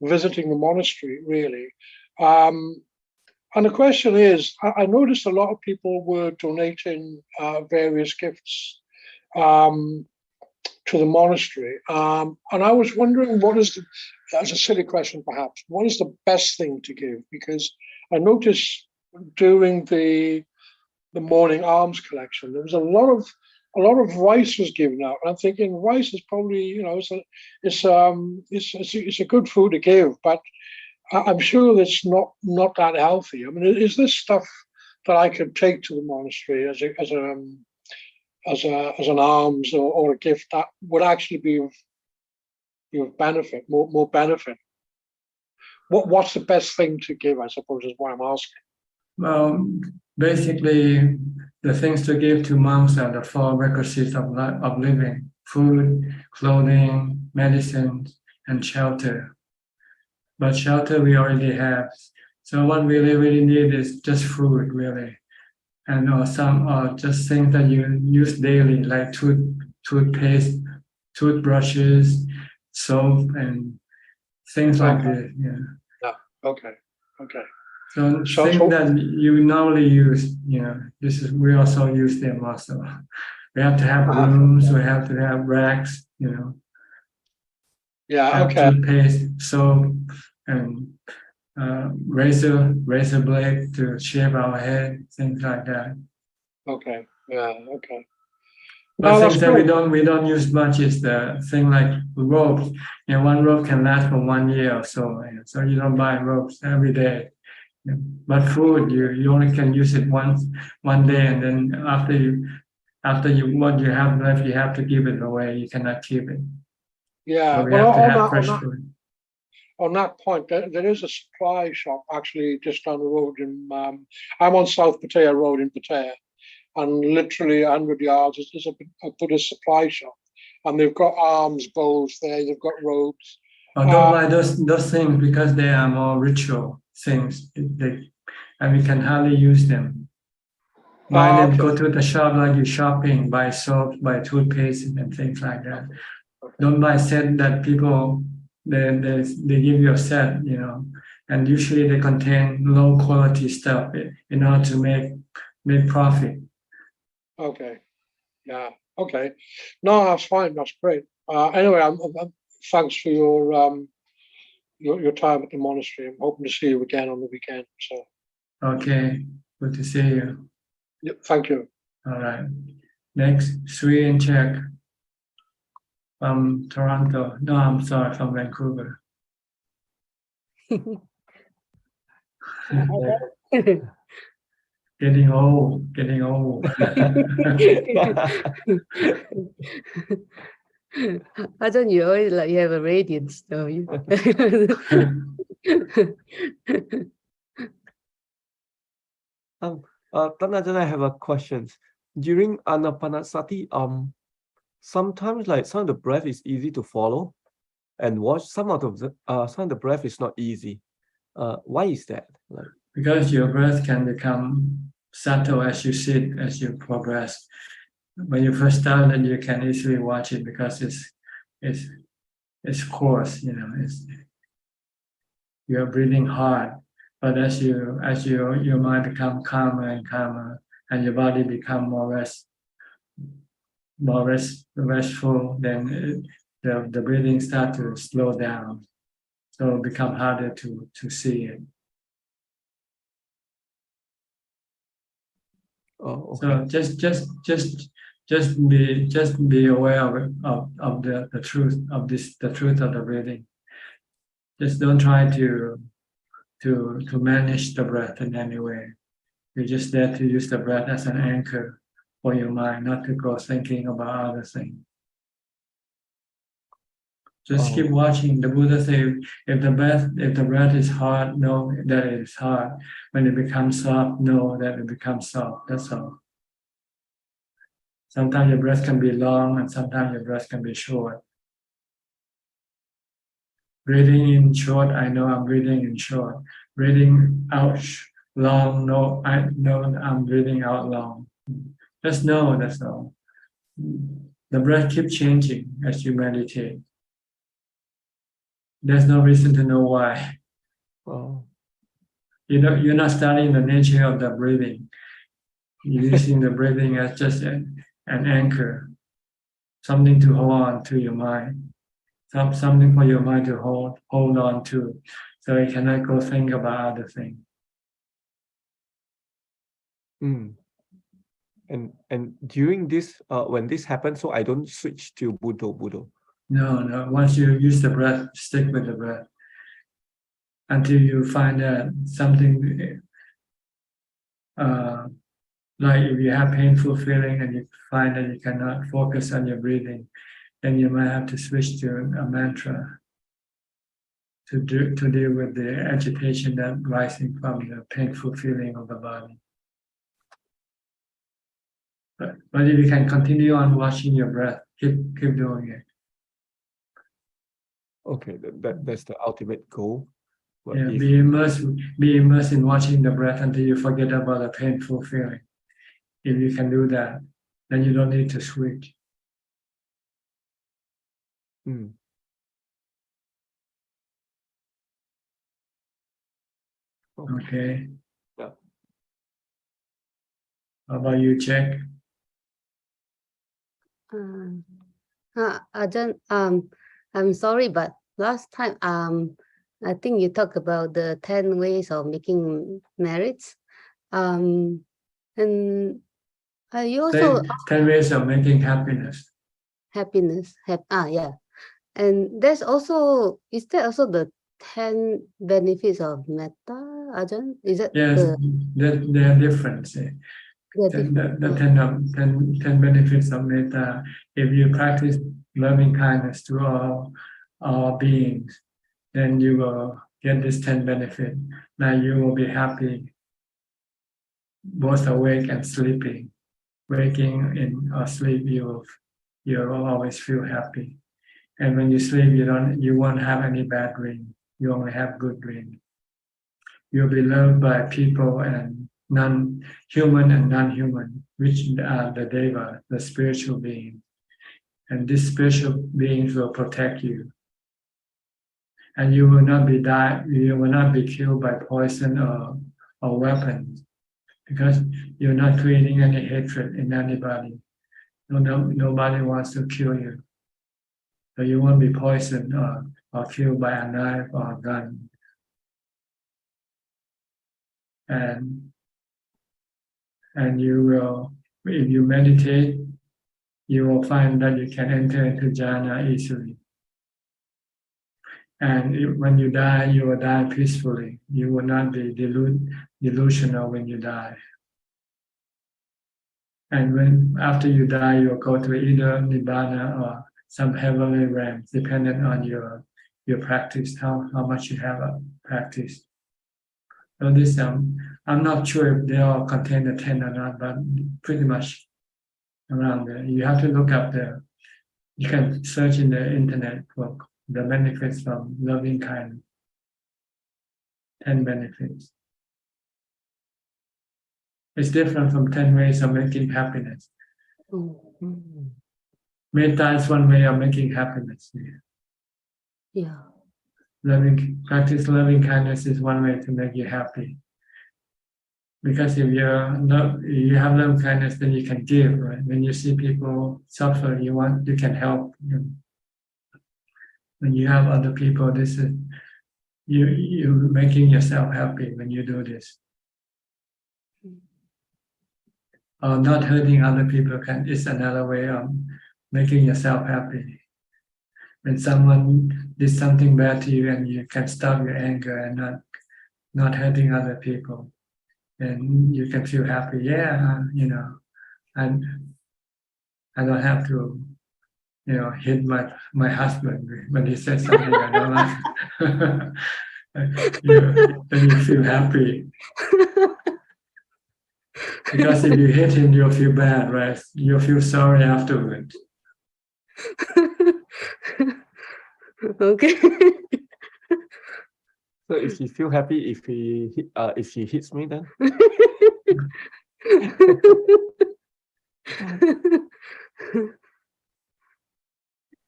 visiting the monastery, really. And the question is, I noticed a lot of people were donating various gifts to the monastery, and I was wondering, as a silly question perhaps, what is the best thing to give? Because I noticed during the morning alms collection, there was a lot of rice was given out, and I'm thinking rice is probably it's a good food to give, but I'm sure it's not that healthy. I mean, is this stuff that I could take to the monastery as an alms or a gift that would actually be of benefit, more benefit? What's the best thing to give, I suppose, is what I'm asking. Well, basically, the things to give to monks are the 4 requisites of living: food, clothing, medicine, and shelter. But shelter we already have. So what we really need is just food, really. And or just things that you use daily, like toothpaste, toothbrushes, soap, and things like this. Yeah. Okay. So things that you normally use, we also use them also. We have to have rooms, we have to have racks, Yeah, have okay. toothpaste, soap, and razor blade to shave our head, things like that. Okay. Yeah. Okay. But things that we don't use much is the thing like ropes. One rope can last for 1 year or so. So you don't buy ropes every day. But food, you only can use it one day, and then after what you have left, you have to give it away. You cannot keep it. Yeah. So we have to have fresh food. On that point, there is a supply shop actually just down the road. I'm on South Pattaya Road in Pattaya, and literally 100 yards is a Buddhist supply shop, and they've got alms bowls there. They've got robes. Don't buy those things because they are more ritual things, and we can hardly use them. Buy them. Go to the shop like you're shopping. Buy soap, buy toothpaste, and things like that. Don't buy set that people they give you a set, and usually they contain low quality stuff in order to make profit. Okay. Yeah. Okay. No, that's fine. That's great. Anyway, thanks for your time at the monastery. I'm hoping to see you again on the weekend. So. Okay. Good to see you. Yep. Thank you. All right. Next, Sri in Czech. From Toronto. No, I'm sorry, from Vancouver. Getting old. Ajaan, you always you have a radiance, though. Ajaan, I have a question. during Anapanasati, sometimes like some of the breath is easy to follow and watch. Some of the breath is not easy. Why is that? Like, because your breath can become subtle as you sit, as you progress. When you first start, then you can easily watch it because it's coarse, you know. You're breathing hard, but as your mind become calmer and calmer, and your body become more restful, then the breathing start to slow down, so it become harder to see it. Oh, okay. So just be aware of the truth of this, the truth of the breathing. Just don't try to manage the breath in any way. You're just there to use the breath as an anchor for your mind, not to go thinking about other things. Just keep watching. The Buddha said, if the breath is hard, know that it is hard. When it becomes soft, know that it becomes soft. That's all. Sometimes your breath can be long, and sometimes your breath can be short. Breathing in short, I know I'm breathing in short. Breathing out long, no, I know I'm breathing out long. Just know, that's all. The breath keeps changing as you meditate. There's no reason to know why. Oh. You're not studying the nature of the breathing. You're using the breathing as just an anchor, something to hold on to your mind, something for your mind to hold on to, so you cannot go think about other things. And during this, when this happens, so I don't switch to Buddha. No. Once you use the breath, stick with the breath until you find that something. Like if you have painful feeling and you find that you cannot focus on your breathing, then you might have to switch to a mantra to deal with the agitation that rising from the painful feeling of the body. But if you can continue on watching your breath, keep doing it. Okay, that's the ultimate goal. But yeah, be immersed in watching the breath until you forget about the painful feeling. If you can do that, then you don't need to switch. Okay. Yeah. How about you, Jack? Ajahn, I'm sorry, but last time, I think you talked about the 10 ways of making marriage. And you also 10 ways of making happiness. Yeah. And is there also the 10 benefits of metta, Ajahn? Is it? Yes, they are different. The 10 benefits of metta. If you practice loving kindness to all beings, then you will get this 10 benefits. Now you will be happy, both awake and sleeping. Waking in or sleep, you will always feel happy. And when you sleep, you won't have any bad dream. You only have good dream. You'll be loved by people and human and non-human, which are the deva, the spiritual beings. And these spiritual beings will protect you. And you will not be killed by poison or weapons, because you're not creating any hatred in anybody. Nobody wants to kill you. So you won't be poisoned or killed by a knife or a gun. And you will, if you meditate, you will find that you can enter into jhana easily. And when you die, you will die peacefully. You will not be delusional when you die. And after you die, you will go to either nibbana or some heavenly realm, depending on your practice, how much you have practiced. So this, I'm not sure if they all contain the 10 or not, but pretty much around there. You have to look up you can search in the internet for the benefits from loving kindness. 10 benefits. It's different from 10 ways of making happiness. Metta is one way of making happiness. Yeah. Practice loving kindness is one way to make you happy. Because if you have loving kindness, then you can give, right? When you see people suffer, you can help. When you have other people, this is you making yourself happy when you do this. Not hurting other people is another way of making yourself happy. When someone did something bad to you and you can stop your anger and not hurting other people, and you can feel happy. Yeah, I don't have to, hit my husband when he says something I don't like. Then you feel happy. Because if you hit him, you'll feel bad, right? You'll feel sorry afterwards. Okay. So if she feel happy if she hits me, then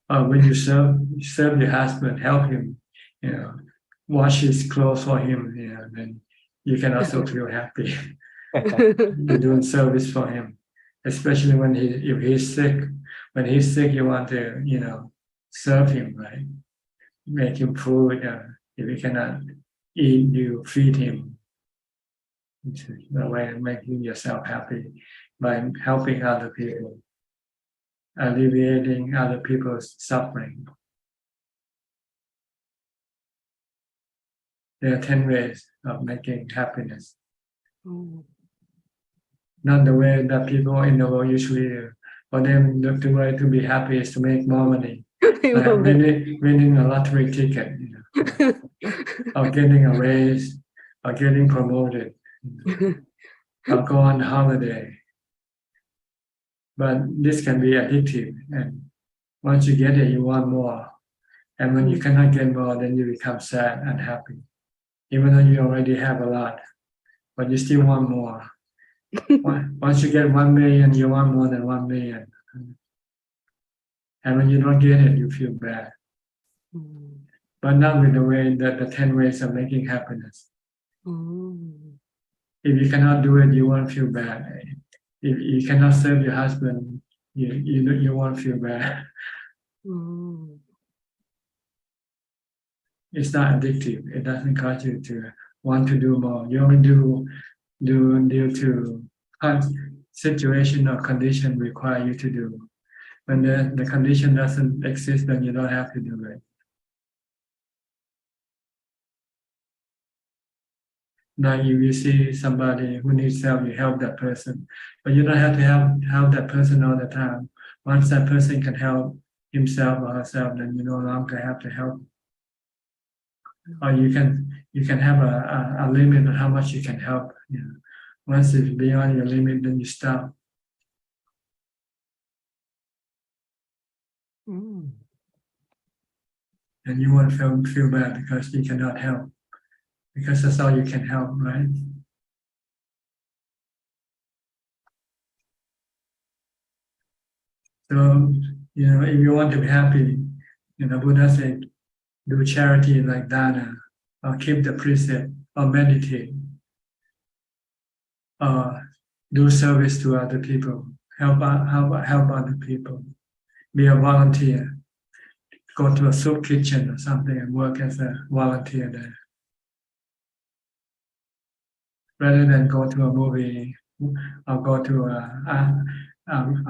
when you serve your husband, help him, wash his clothes for him, then you can also feel happy. You're doing service for him, especially if he's sick. When he's sick, you want to, serve him, right? Make him food. If he cannot eat, you feed him. It's a way of making yourself happy by helping other people, alleviating other people's suffering. There are 10 ways of making happiness. Not the way that people in the world usually do. For them, the way to be happy is to make more money. Like winning a lottery ticket, or getting a raise, or getting promoted, or go on holiday. But this can be addictive, and once you get it, you want more. And when you cannot get more, then you become sad and unhappy. Even though you already have a lot, but you still want more. Once you get 1 million, you want more than 1 million. And when you don't get it, you feel bad. But not with the way that the 10 ways of making happiness. If you cannot do it, you won't feel bad. If you cannot serve your husband, you won't feel bad. It's not addictive. It doesn't cause you to want to do more. You only do due to situation or condition require you to do. When the condition doesn't exist, then you don't have to do it. Now, if you see somebody who needs help, you help that person. But you don't have to help that person all the time. Once that person can help himself or herself, then you no longer have to help. Or you can have a limit on how much you can help. Once it's beyond your limit, then you stop. And you won't feel bad because you cannot help. Because that's all you can help, right? So, if you want to be happy, Buddha said, do charity like dana, or keep the precept, or meditate, or do service to other people, help other people, be a volunteer, go to a soup kitchen or something and work as a volunteer there. Rather than go to a movie or go to a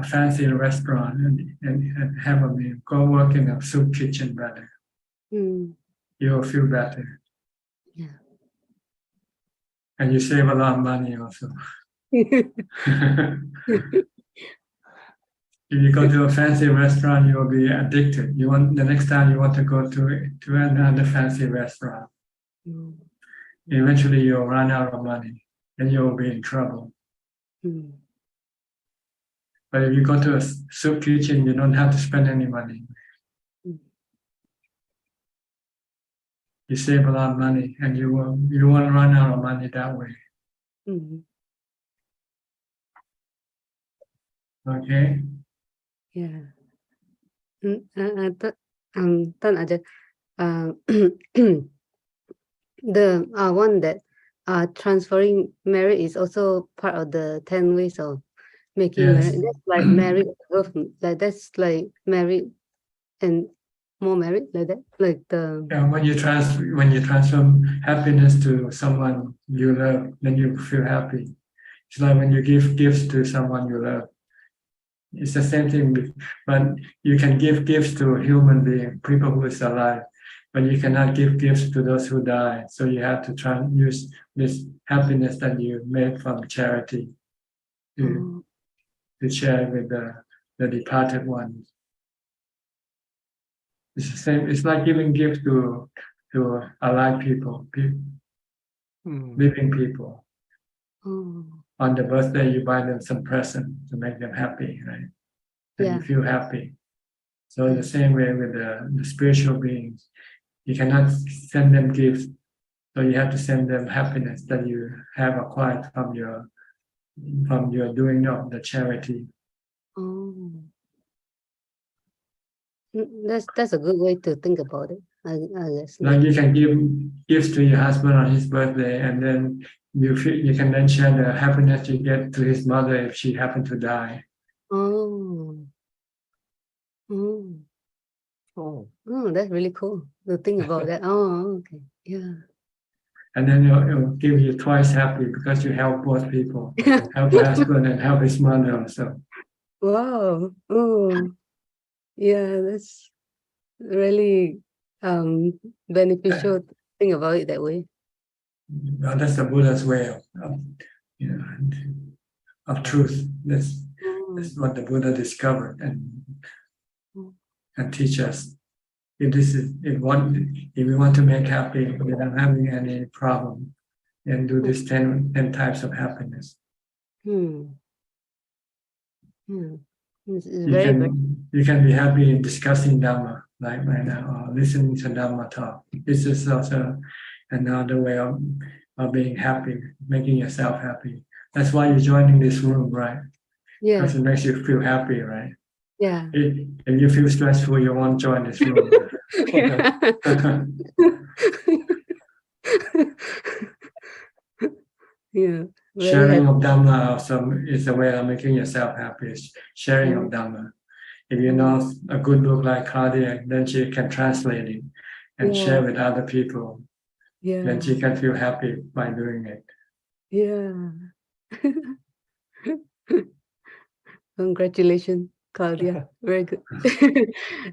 fancy restaurant and have a meal, go work in a soup kitchen rather. You will feel better. Yeah. And you save a lot of money also. If you go to a fancy restaurant, you will be addicted. The next time you want to go to another fancy restaurant. Eventually you'll run out of money and you'll be in trouble. But But if you go to a soup kitchen, you don't have to spend any money. You save a lot of money, and you won't run out of money that way. Okay. Yeah. Ajahn, the one that transferring merit is also part of the 10 ways of making Yes. merit. That's like merit, like that's like merit and more merit, like that, like the. Yeah, when you transfer happiness to someone you love, then you feel happy. It's like when you give gifts to someone you love. It's the same thing, but you can give gifts to a human being, people who is alive, but you cannot give gifts to those who die. So you have to try and use this happiness that you made from charity to share with the departed ones. It's the same. It's like giving gifts to alive people, living people. On the birthday, you buy them some present to make them happy, right? And you feel happy. So the same way with the spiritual beings, you cannot send them gifts, so you have to send them happiness that you have acquired from your doing of the charity. That's a good way to think about it. I guess. Like you can give gifts to your husband on his birthday, and then you can then share the happiness you get to his mother if she happened to die. That's really cool to think about that. Okay, yeah. And then it'll give you twice happy because you help both people, help the husband and help his mother also. Wow. Yeah, that's really beneficial to think about it that way. Well, that's the Buddha's way of truth. That's what the Buddha discovered and teach us. If we want to make happy without having any problem, then do this 10 types of happiness. You can be happy in discussing Dhamma, like right now, or listening to Dhammatalk. This is also another way of being happy, making yourself happy. That's why you're joining this room, right? Yeah. Because it makes you feel happy, right? Yeah. If you feel stressful, you won't join this room. Yeah. Sharing of Dhamma also is a way of making yourself happy. Sharing of Dhamma. If you know a good book like Claudia, then she can translate it and share with other people. Then she can feel happy by doing it. Yeah. Congratulations, Claudia. Very good.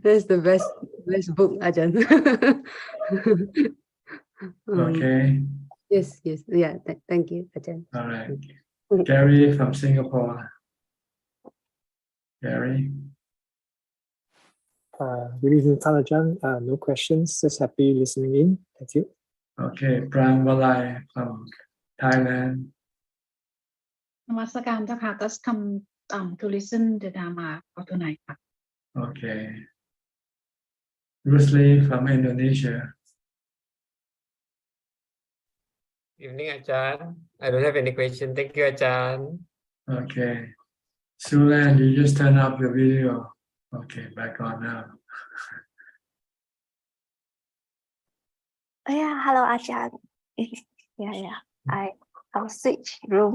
That's the best book, Ajahn. Okay. Yes. Yeah. Thank you, Ajahn. All right. Gary from Singapore. Gary. Good evening, Ajahn. No questions. Just happy listening in. Thank you. Okay, Pram Valai from Thailand. นมัสการเจ้าค่ะ Just come to listen the Dhamma for tonight ค่ะ Okay. Bruce Lee from Indonesia. Evening, Ajahn. I don't have any question. Thank you, Ajahn. Okay. Sulan, you just turn up your video. Okay, back on now. Yeah, hello, Ajahn. Yeah. I'll switch room.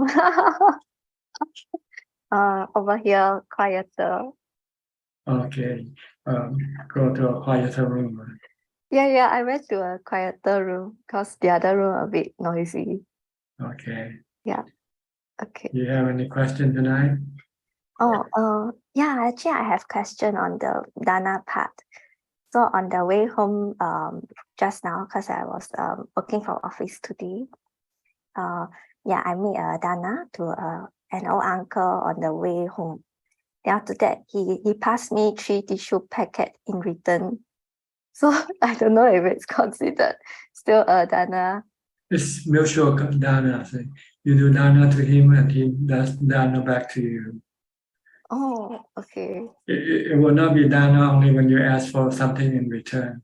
Over here, quieter. Okay. Go to a quieter room. Yeah, I went to a quieter room because the other room a bit noisy. Okay. Yeah. Okay. Do you have any question tonight? Yeah, actually I have question on the Dana part. So on the way home, just now, because I was working from office today, I meet Dana to an old uncle on the way home. Then after that, he passed me 3 tissue packets in return. So I don't know if it's considered still a Dana. It's mutual Dana. So you do Dana to him and he does Dana back to you. Oh, okay. It will not be dana only when you ask for something in return.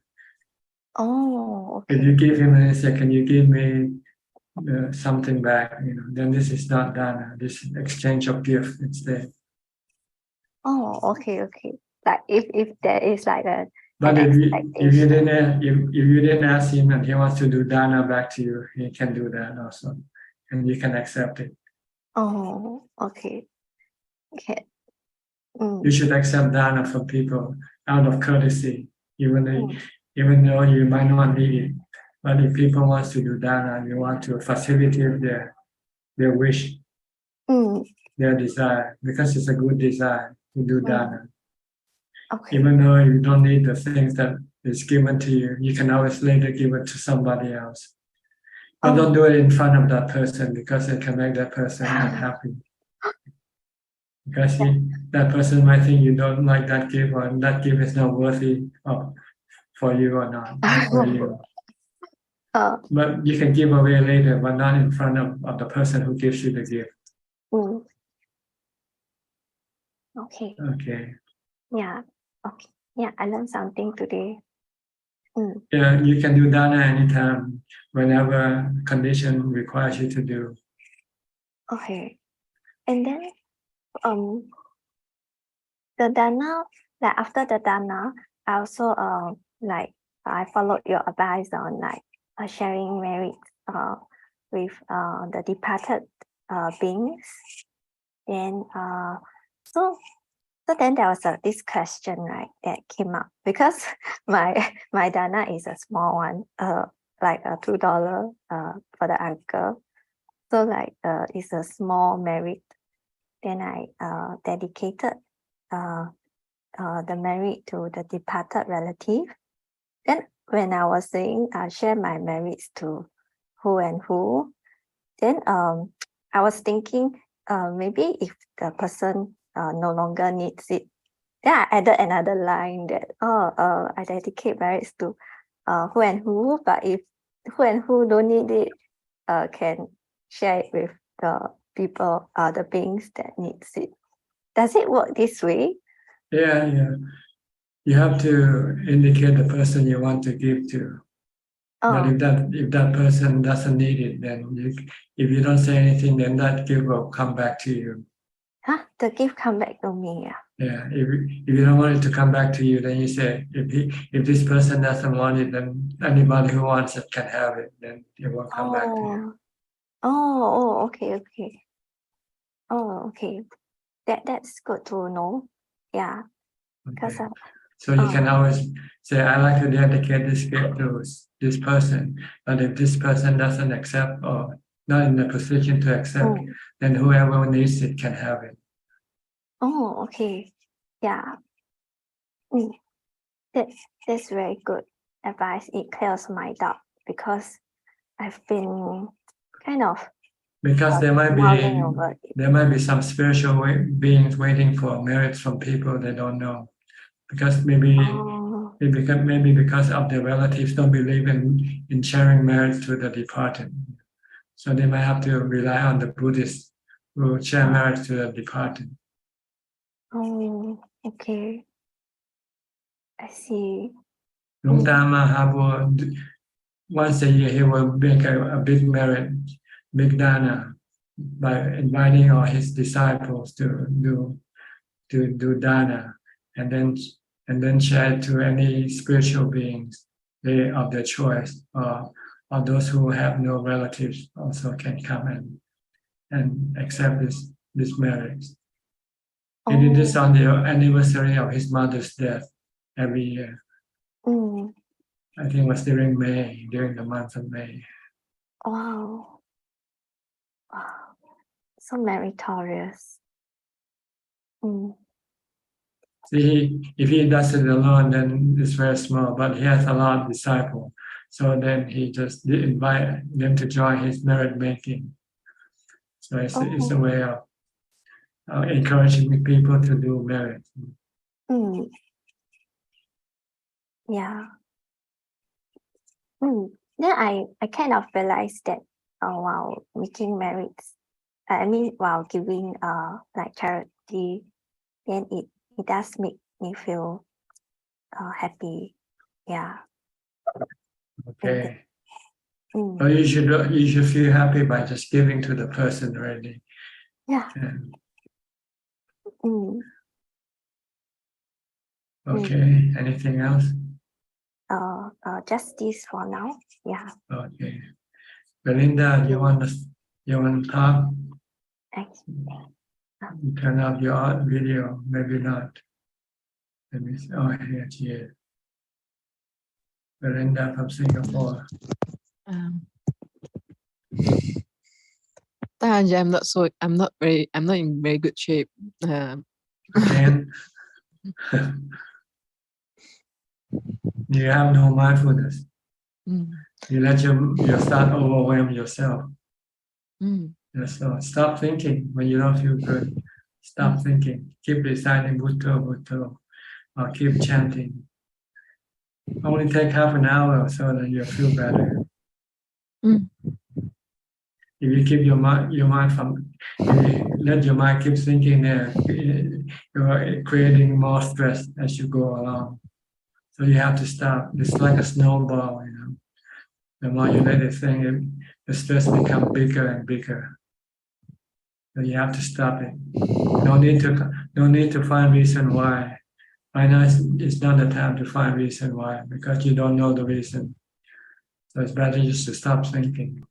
Oh, If okay. you give him and he say, "Can you give me something back?" Then this is not dana. This is exchange of gift instead. Oh, okay. Like if there is like But an if you expectation. didn't ask him and he wants to do dana back to you, he can do that also, and you can accept it. Oh, okay. You should accept dana from people out of courtesy, even though you might not need it. But if people want to do dana, you want to facilitate their wish, their desire, because it's a good desire to do dana. Okay. Even though you don't need the things that is given to you, you can always later give it to somebody else. But don't do it in front of that person, because it can make that person unhappy. Because that person might think you don't like that gift, or that gift is not worthy for you or not. For you. But you can give away later, but not in front of the person who gives you the gift. Okay. Okay. Yeah. Okay. Yeah, I learned something today. Yeah, you can do dana anytime, whenever condition requires you to do. Okay. And then the dana, like after the dana, I also like I followed your advice on like sharing merit with the departed beings. Then so then there was this question, right, that came up, because my dana is a small one, like a $2 for the uncle. So like it's a small merit. Then I dedicated the merit to the departed relative. Then when I was saying share my merits to who and who, then I was thinking maybe if the person no longer needs it, then I added another line that I dedicate merits to who and who, but if who and who don't need it, can share it with the people, the beings that needs it. Does it work this way? Yeah. You have to indicate the person you want to give to. But if that person doesn't need it, then if you don't say anything, then that gift will come back to you. The gift come back to me. Yeah. If you don't want it to come back to you, then you say, if this person doesn't want it, then anybody who wants it can have it. Then it will come back to you. Okay. Oh, okay. That's good to know. Yeah. Because So you can always say, I like to dedicate this gift to this person. But if this person doesn't accept or not in the position to accept, then whoever needs it can have it. Oh, okay. Yeah. That's very good advice. It clears my doubt, because I've been kind of because there might be some spiritual beings waiting for merits from people they don't know, because maybe because of their relatives don't believe in sharing merits to the departed, so they might have to rely on the Buddhists who share merits to the departed. Oh, okay. I see. Long time once a year he will make a big merit, big dana, by inviting all his disciples to do dana, and then share it to any spiritual beings of their choice, or those who have no relatives also can come and accept this merit. He did this on the anniversary of his mother's death every year. I think it was during the month of May. Wow. So meritorious. See, if he does it alone, then it's very small, but he has a lot of disciples. So then he just invite them to join his merit making. So it's a way of encouraging people to do merit. Yeah. Then I kind of realized that while making merits, while giving like charity, then it does make me feel happy. Yeah. Okay. So you should feel happy by just giving to the person already. Yeah. Okay. Anything else? Just this for now. Yeah. Okay. Belinda, you want to talk? You turn off your video, maybe not. Let me see. Oh, here she is. Belinda from Singapore. I'm not in very good shape. Again, you have no mindfulness. You let your start overwhelm yourself. So stop thinking when you don't feel good. Stop thinking. Keep reciting Bhutto, Bhutto, or keep chanting. Only take half an hour so that you'll feel better. If you keep your mind from, if you let your mind keep thinking there, you're creating more stress as you go along. So you have to stop. It's like a snowball, The more you let it think, the stress becomes bigger and bigger. So you have to stop it. No need to find reason why. Right now it's not the time to find reason why, because you don't know the reason. So it's better just to stop thinking.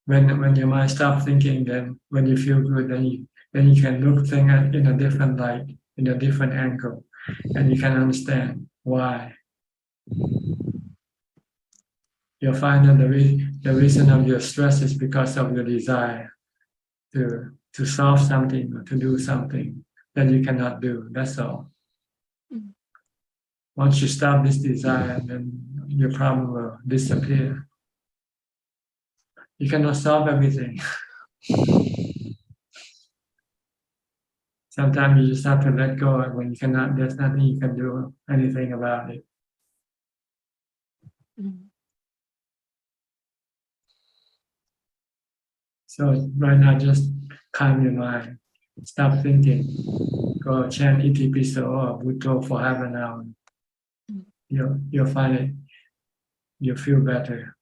When your mind stops thinking, then when you feel good, then you can look things in a different light, in a different angle, and you can understand why. You'll find that the reason of your stress is because of your desire to solve something or to do something that you cannot do. That's all. Once you stop this desire, then your problem will disappear. You cannot solve everything. Sometimes you just have to let go, and when you cannot, there's nothing you can do anything about it. So right now, just calm your mind. Stop thinking. Go chant Itipiso or Bhutto for half an hour. You'll find it. You'll feel better.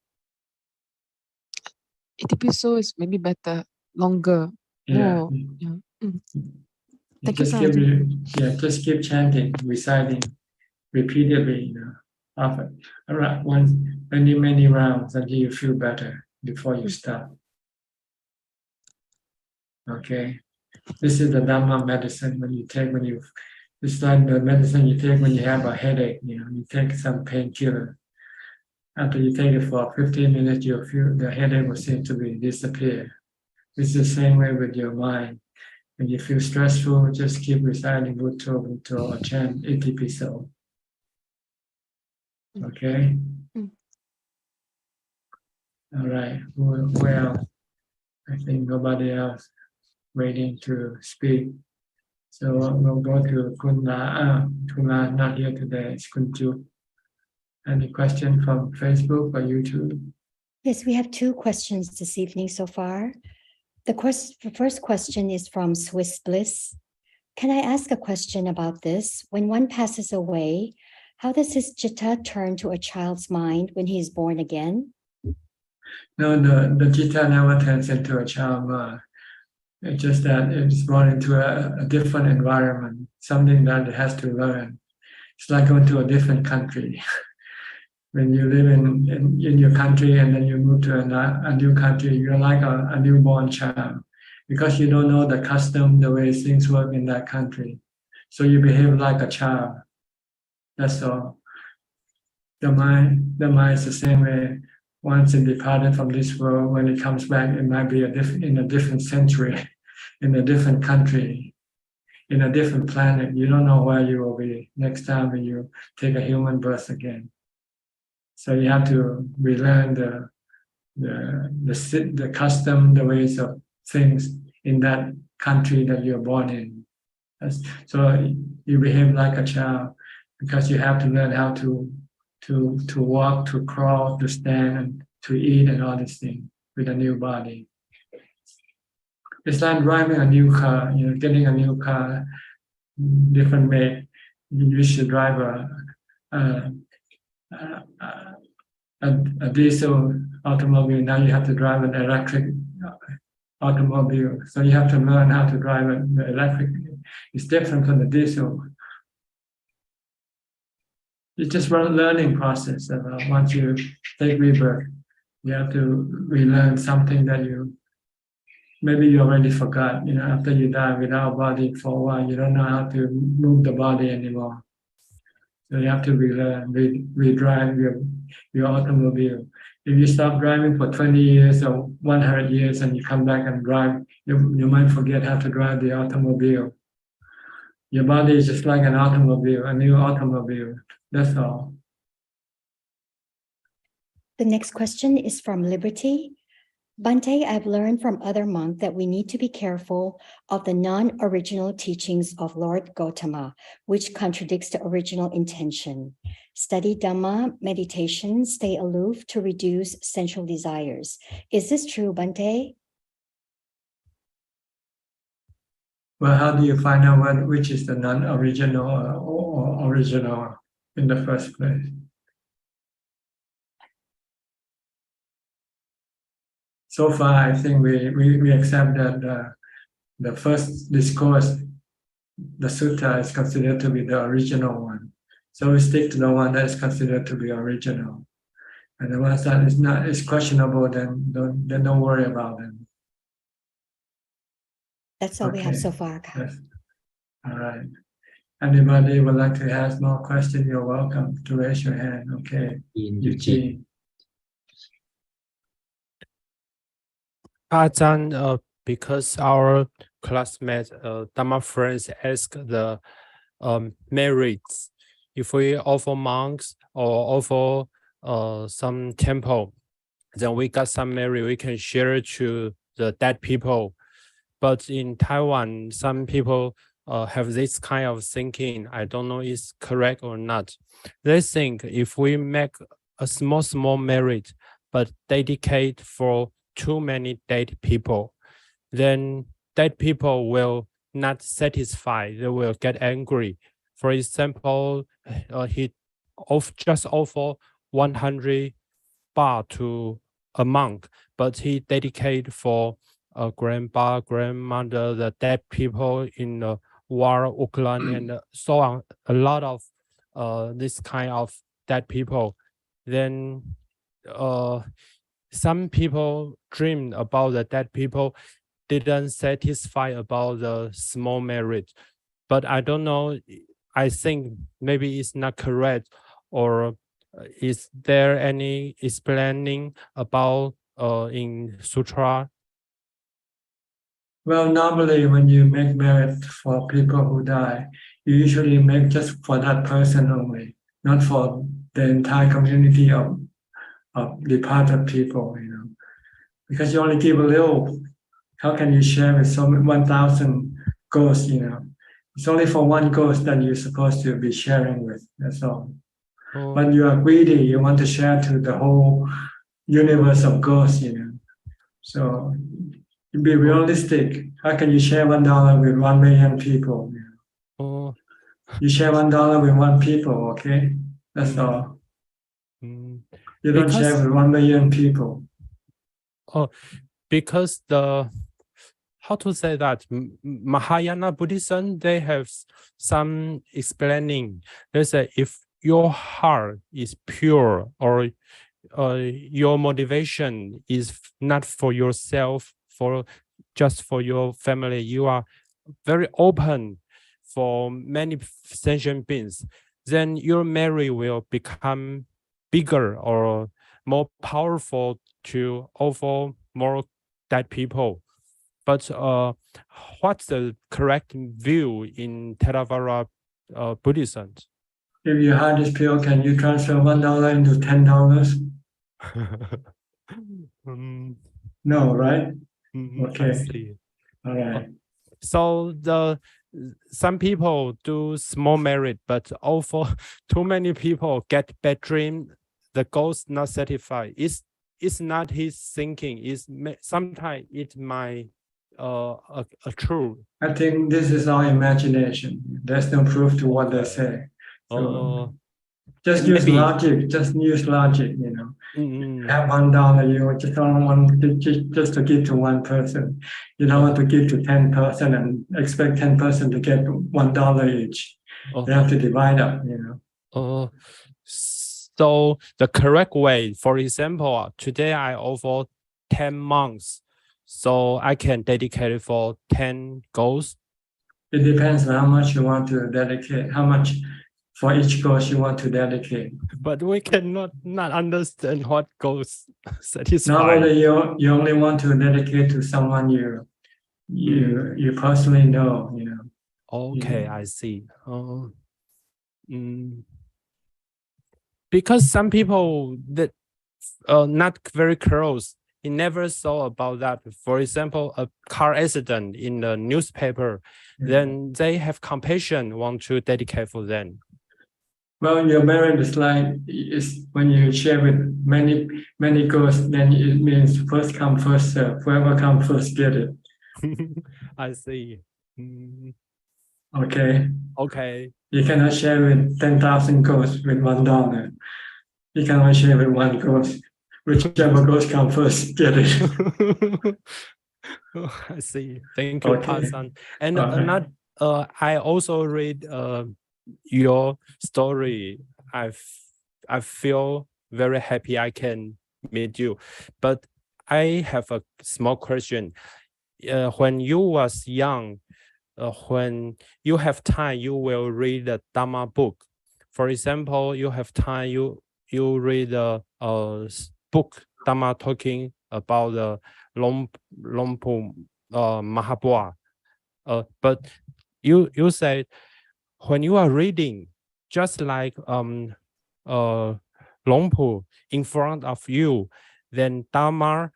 Itipiso is maybe better, longer. Yeah. More. Yeah. Thank you, just keep chanting, reciting repeatedly, often, many rounds until you feel better before you stop. Okay, this is the Dhamma medicine it's like the medicine you take when you have a headache. You take some painkiller. After you take it for 15 minutes, you'll feel the headache will seem to disappear. It's the same way with your mind. When you feel stressful, just keep reciting Bhutto, Bhutto, or chant Itipiso. Okay? All right. Well, I think nobody else waiting to speak. So we'll go to Kunla. Kunla not here today. It's Kunju. Any question from Facebook or YouTube? Yes, we have two questions this evening so far. The first question is from Swiss Bliss. Can I ask a question about this? When one passes away, how does his citta turn to a child's mind when he is born again? No, the citta never turns into a child mind. It's just that it's born into a different environment, something that it has to learn. It's like going to a different country. When you live in your country and then you move to a new country, you're like a newborn child because you don't know the custom, the way things work in that country. So you behave like a child. That's all. The mind is the same way. Once it departed from this world, when it comes back, it might be in a different century, in a different country, in a different planet. You don't know where you will be next time when you take a human birth again. So you have to relearn the custom, the ways of things in that country that you're born in. So you behave like a child because you have to learn how to walk, to crawl, to stand, and to eat, and all these things. with a new body. It's like driving a new car, getting a new car, different make. You used to drive a diesel automobile. Now you have to drive an electric automobile. So you have to learn how to drive an electric. It's different from the diesel. It's just a learning process. Once you take rebirth, you have to relearn something that maybe you already forgot. After you die without a body for a while, you don't know how to move the body anymore. So you have to relearn, redrive your automobile. If you stop driving for 20 years or 100 years and you come back and drive, you might forget how to drive the automobile. Your body is just like an automobile, a new automobile. That's all. The next question is from Liberty. Bhante, I've learned from other monks that we need to be careful of the non-original teachings of Lord Gautama, which contradicts the original intention. Study Dhamma, meditation, stay aloof to reduce sensual desires. Is this true, Bhante? Well, how do you find out which is the non-original or original in the first place? So far, I think we accept that the first discourse, the sutta, is considered to be the original one. So we stick to the one that is considered to be original. And the ones that is questionable, then don't worry about them. That's all we have so far. Yes. All right. Anybody would like to ask more questions? You're welcome to raise your hand. Okay. Eugene. Ajahn, because our classmates, Dhamma friends, ask the merits. If we offer monks or offer some temple, then we got some merit. We can share to the dead people. But in Taiwan, some people have this kind of thinking. I don't know if it's correct or not. They think if we make a small merit, but dedicate for too many dead people, then dead people will not satisfy. They will get angry. For example, he just offer 100 baht to a monk, but he dedicate for a grandpa, grandmother, the dead people in the war, Ukraine, and so on. A lot of this kind of dead people. Then some people dream about the dead people, didn't satisfy about the small merit. But I don't know, I think maybe it's not correct, or is there any explaining about in Sutra? Well, normally when you make merit for people who die, you usually make just for that person only, not for the entire community of departed people, because you only give a little. How can you share with 1,000 ghosts, It's only for one ghost that you're supposed to be sharing with, that's all. Oh. But you are greedy, you want to share to the whole universe of ghosts, So be realistic. How can you share $1 with 1 million people? Oh. You share $1 with 1 people, okay? That's all. You don't share with 1 million people. Oh, because how to say that, Mahayana Buddhism, they have some explaining. They say if your heart is pure, or your motivation is not for yourself, just for your family, you are very open for many sentient beings, then your merit will become bigger or more powerful to offer more dead people. But what's the correct view in Theravada Buddhism? If your heart is pure, can you transfer $1 into $10? No, right? Okay. I see. All right. So some people do small merit, but offer too many people get bad dream. The ghost not satisfied. Is it's not his thinking. Sometimes it might a true. I think this is all imagination. There's no proof to what they say. So just use logic. Just use logic. You know, you have $1. You just don't want to just to give to one person. You don't want to give to 10 person and expect 10 person to get $1 each. You have to divide up. You know. So the correct way, for example, today I offer 10 months, so I can dedicate it for 10 goals. It depends on how much you want to dedicate, how much for each goals you want to dedicate. But we cannot not understand what goals satisfy. Normally, you only want to dedicate to someone you personally know. You know. Okay, I see. Because some people that not very close, he never saw about that. For example, a car accident in the newspaper, then they have compassion, want to dedicate for them. Well, your marriage is like when you share with many goals, then it means first come, first serve. Whoever comes first get it. I see. Okay. Okay. You cannot share with 10,000 goals with $1. You cannot share with one ghost. Whichever ghost comes first, get it. I see. Thank you, Pasan. And another, I also read your story. I feel very happy I can meet you. But I have a small question. When you was young, when you have time, you will read the Dhamma book. For example, you have time, you read a book, Dhamma talking about the Lompo Mahabua. But you say when you are reading, just like Lompo in front of you, then Dhamma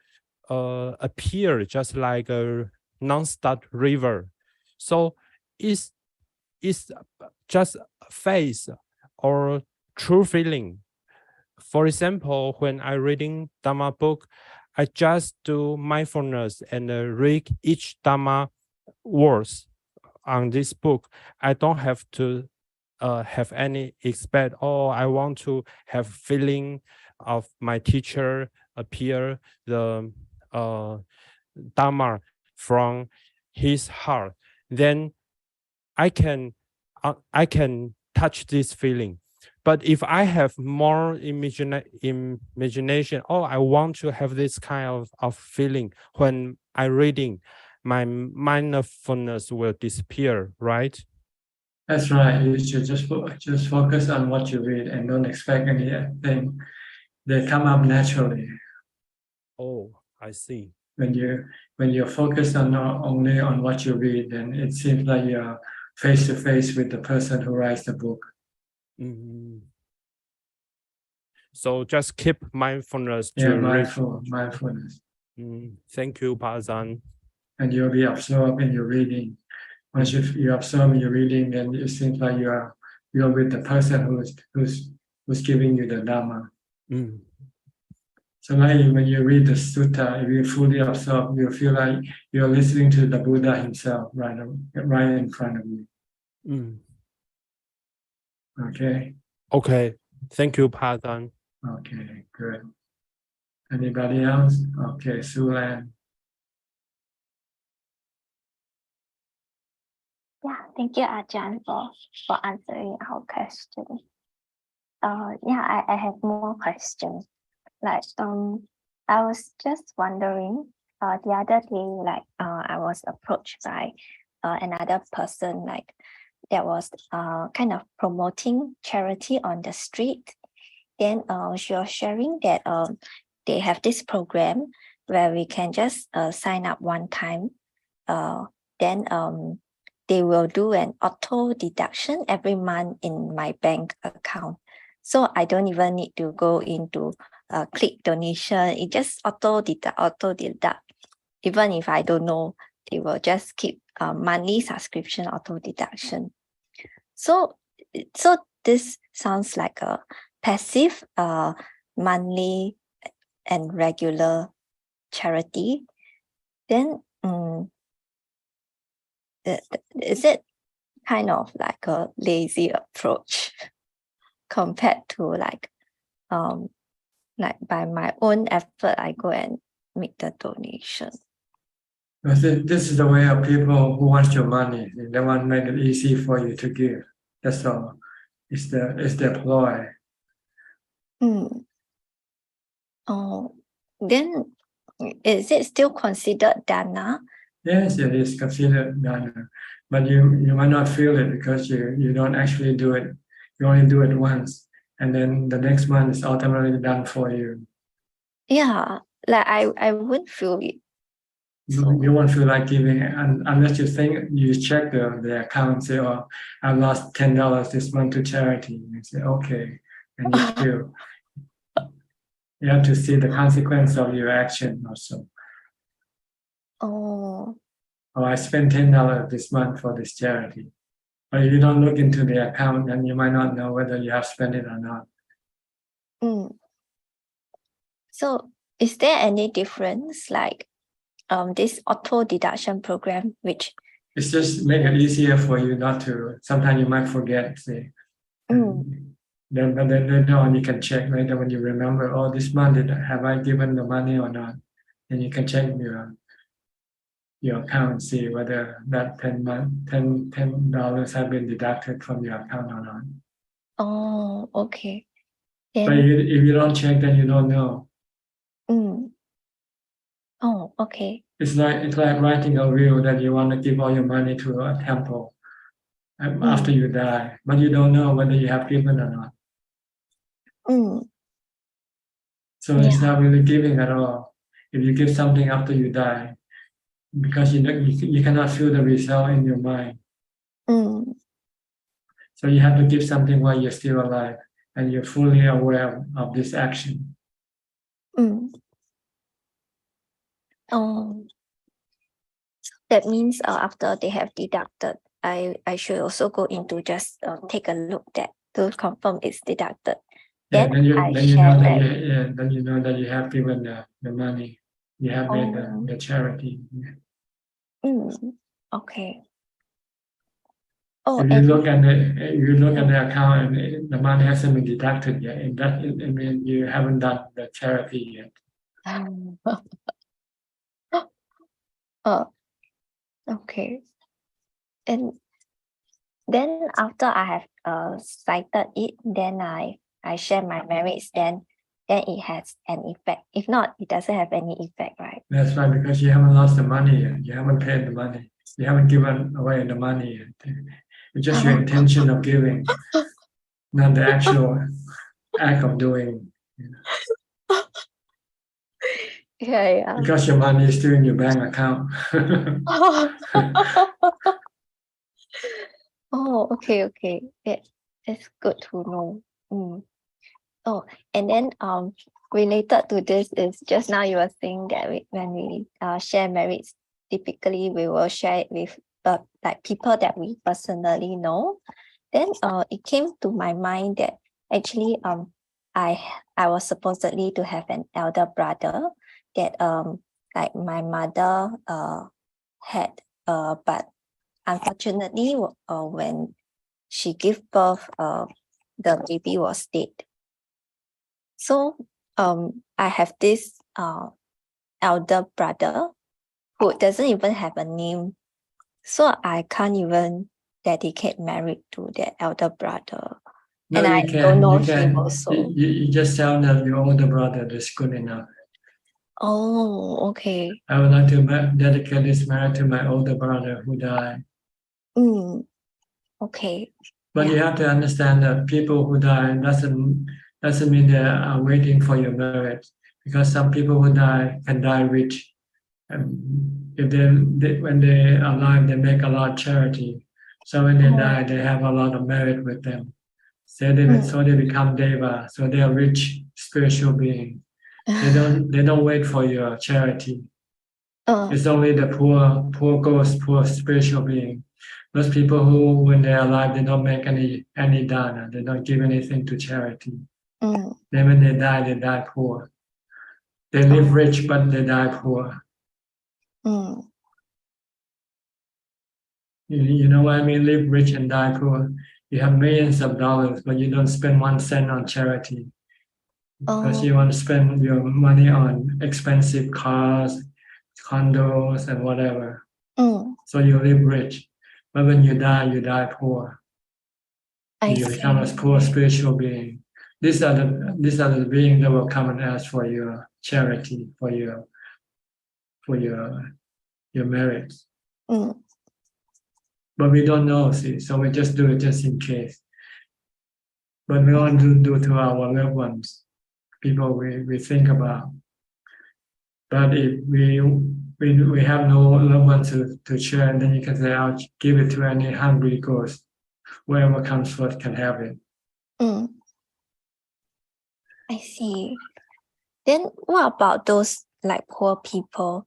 appear just like a non-stop river. So it's just face or true feeling. For example, when I reading Dhamma book, I just do mindfulness and read each Dhamma words on this book. I don't have to have any expect, oh, I want to have feeling of my teacher appear the Dhamma from his heart. Then I can touch this feeling. But if I have more imagination, oh, I want to have this kind of feeling when I reading, my mindfulness will disappear, right? That's right. You should just focus on what you read and don't expect anything. They come up naturally. Oh, I see. When you're focused only on what you read, then it seems like you're face to face with the person who writes the book. So just keep mindfulness to mindfulness. Thank you, Pazan. And you'll be absorbed in your reading. Once you absorb in your reading, then it seems like you're with the person who's giving you the Dhamma. So like when you read the sutta, if you fully absorb, you feel like you're listening to the Buddha himself right in front of you. Okay. Okay. Thank you, Pazan. Okay, good. Anybody else? Okay, Sulan. Yeah, thank you, Ajahn, for answering our question. I have more questions. Like, I was just wondering, the other day, I was approached by another person, that was kind of promoting charity on the street. Then she was sharing that they have this program where we can just sign up one time. Then they will do an auto deduction every month in my bank account. So I don't even need to go into click donation. It just auto deduct. Even if I don't know, they will just keep monthly subscription auto deduction. So this sounds like a passive monthly and regular charity, then is it kind of like a lazy approach compared to like by my own effort, I go and make the donation? This is the way of people who want your money. They want to make it easy for you to give. That's all. It's their ploy. Oh, then is it still considered dana? Yes, it is considered dana, but you might not feel it because you don't actually do it. You only do it once, and then the next month is automatically done for you. Yeah, like I wouldn't feel it. You won't feel like giving unless you check the account and say, "Oh, I lost $10 this month to charity." And you say, "Okay," and you feel. You have to see the consequence of your action also. Oh, I spent $10 this month for this charity. But if you don't look into the account, then you might not know whether you have spent it or not. So is there any difference like this auto deduction program, which it's just make it easier for you not to. Sometimes you might forget, say. Then later on you can check later when you remember, oh, this month have I given the money or not? And you can check your account and see whether that $10 have been deducted from your account or not. Oh, okay. But if you don't check, then you don't know. Oh, okay. It's like writing a will that you want to give all your money to a temple after you die, but you don't know whether you have given or not. So it's not really giving at all. If you give something after you die, because you cannot feel the result in your mind. So you have to give something while you're still alive and you're fully aware of this action. Oh, that means after they have deducted, I should also go into just take a look to confirm it's deducted. Yeah, then you know that you have given the money. You have made the charity. Okay. Oh, if you look at the account and the money hasn't been deducted yet, it means you haven't done the charity yet. Okay. And then after I have cited it, then I share my merits, then it has an effect. If not, it doesn't have any effect, right? That's right, because you haven't lost the money yet. You haven't paid the money. You haven't given away the money yet. It's just your intention of giving, not the actual act of doing. Yeah. Because your money is still in your bank account. Oh, okay. That's good to know. Oh, and then related to this is just now you were saying that when we share merits, typically we will share it with like people that we personally know. Then it came to my mind that actually I was supposedly to have an elder brother that like my mother had but unfortunately when she gave birth the baby was dead. So I have this elder brother who doesn't even have a name. So I can't even dedicate merit to that elder brother. No, and I don't know him also. You just tell them your older brother is good enough. Oh, okay. I would like to dedicate this merit to my older brother who died. Okay. But you have to understand that people who die doesn't mean they are waiting for your merit, because some people who die can die rich. If when they are alive, they make a lot of charity. So when they die, they have a lot of merit with them. So they become deva. So they are rich spiritual beings. They don't wait for your charity. It's only the poor ghost, poor spiritual being. Those people who, when they're alive, they don't make any dana. They don't give anything to charity. Then when they die poor. They live rich, but they die poor. Mm. You know what I mean? Live rich and die poor. You have millions of dollars, but you don't spend 1 cent on charity because you want to spend your money on expensive cars, condos, and whatever. So you live rich, but when you die poor. You become a poor spiritual being. These are the beings that will come and ask for your charity, for your merits. But we don't know, see, so we just do it just in case. But we want to do to our loved ones, people we think about. But if we have no loved ones to share, then you can say, I'll give it to any hungry ghost. Whoever comes first can have it. I see. Then what about those like poor people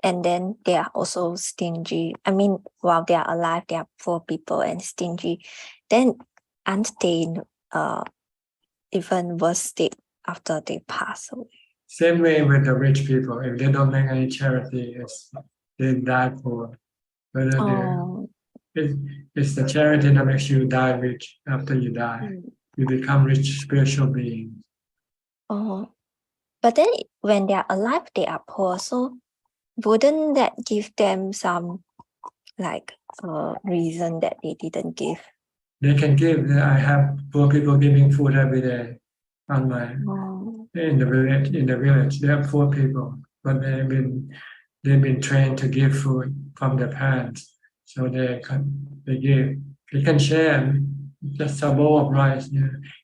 and then they are also stingy? I mean, while they are alive, they are poor people and stingy. Then aren't they in even worse state after they pass away? Same way with the rich people. If they don't make any charity, they die poor. Whether it's the charity that makes you die rich after you die. You become rich spiritual beings. But then when they are alive, they are poor. So wouldn't that give them some like reason that they didn't give? They can give. I have poor people giving food every day on my in the village. They are poor people, but they've been trained to give food from their parents, so they give. They can share just a bowl of rice.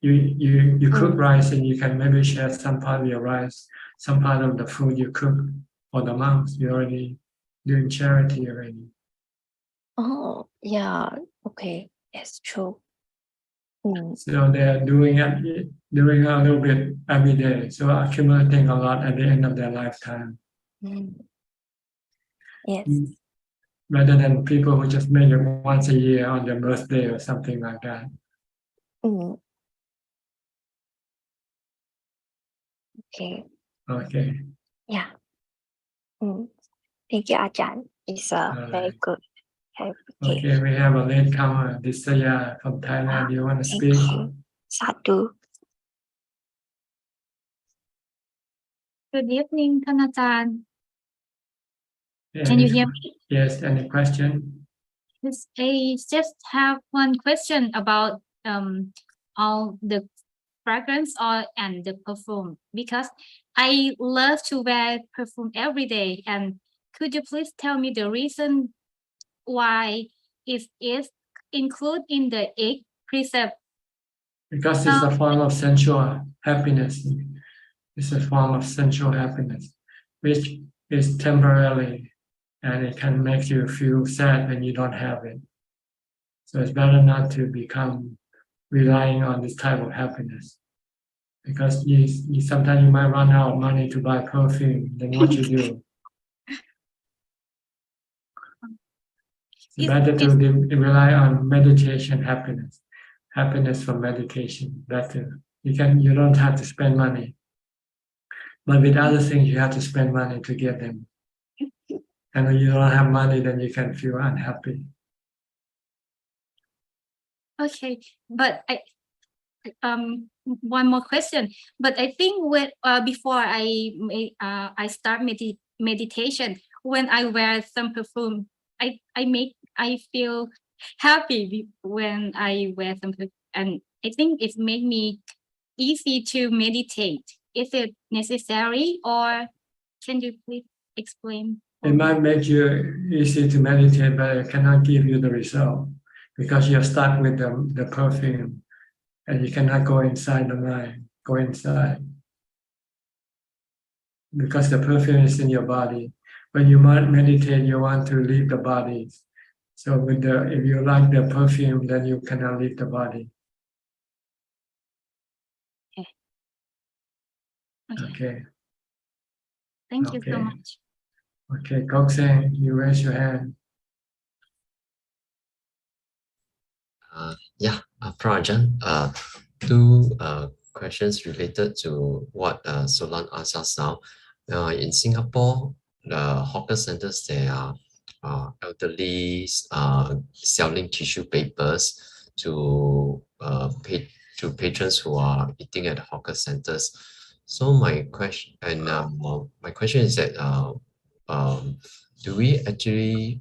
You cook rice and you can maybe share some part of your rice, some part of the food you cook for the monks. You're already doing charity already. Yeah. Okay. That's true. So they're doing a little bit every day, so accumulating a lot at the end of their lifetime. Yes. Rather than people who just make it once a year on their birthday or something like that. Okay. Okay. Yeah. Thank you, Ajahn. It's very good. Okay, we have a latecomer, Disaya from Thailand. You want to speak? Sadhu. Good evening, Ajahn. Yeah, Can you hear me? Yes, any question? Yes, I just have one question about all the fragrance and the perfume, because I love to wear perfume every day. And could you please tell me the reason why it is included in the 8th precept? Because it's a form of sensual happiness. It's a form of sensual happiness, which is temporary, and it can make you feel sad when you don't have it. So it's better not to become relying on this type of happiness, because sometimes you might run out of money to buy perfume. Then what you do? It's better to rely on meditation happiness from meditation. Better. You don't have to spend money, but with other things you have to spend money to get them. And when you don't have money, then you can feel unhappy. Okay, but one more question. But I think when before I start meditation, when I wear some perfume, I feel happy when I wear some perfume, and I think it made me easy to meditate. Is it necessary, or can you please explain? It might make you easy to meditate, but it cannot give you the result, because you're stuck with the perfume, and you cannot go inside the mind, go inside. Because the perfume is in your body. When you meditate, you want to leave the body. So if you like the perfume, then you cannot leave the body. Okay. Thank you so much. Okay, Gokseng, you raise your hand. Yeah, Ajahn, two questions related to what Solan asked us now. In Singapore, the hawker centers, there are elderly selling tissue papers to patrons who are eating at hawker centers. So my question is that do we actually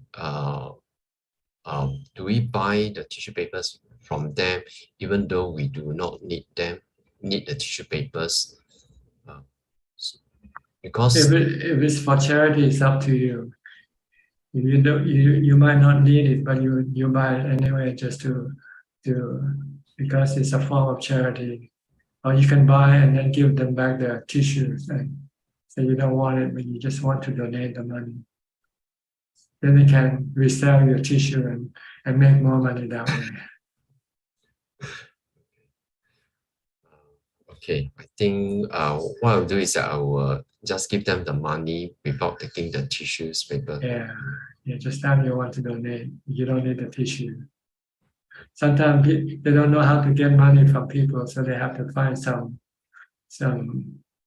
do we buy the tissue papers from them even though we do not need the tissue papers? Because if it's for charity, it's up to you. You might not need it, but you buy it anyway just to because it's a form of charity. Or you can buy and then give them back their tissues and say you don't want it, but you just want to donate the money. Then they can resell your tissue and make more money that way. Okay, I think what I'll do is that I will just give them the money without taking the tissues paper. Yeah, just tell them you want to donate. You don't need the tissue. Sometimes they don't know how to get money from people, so they have to find some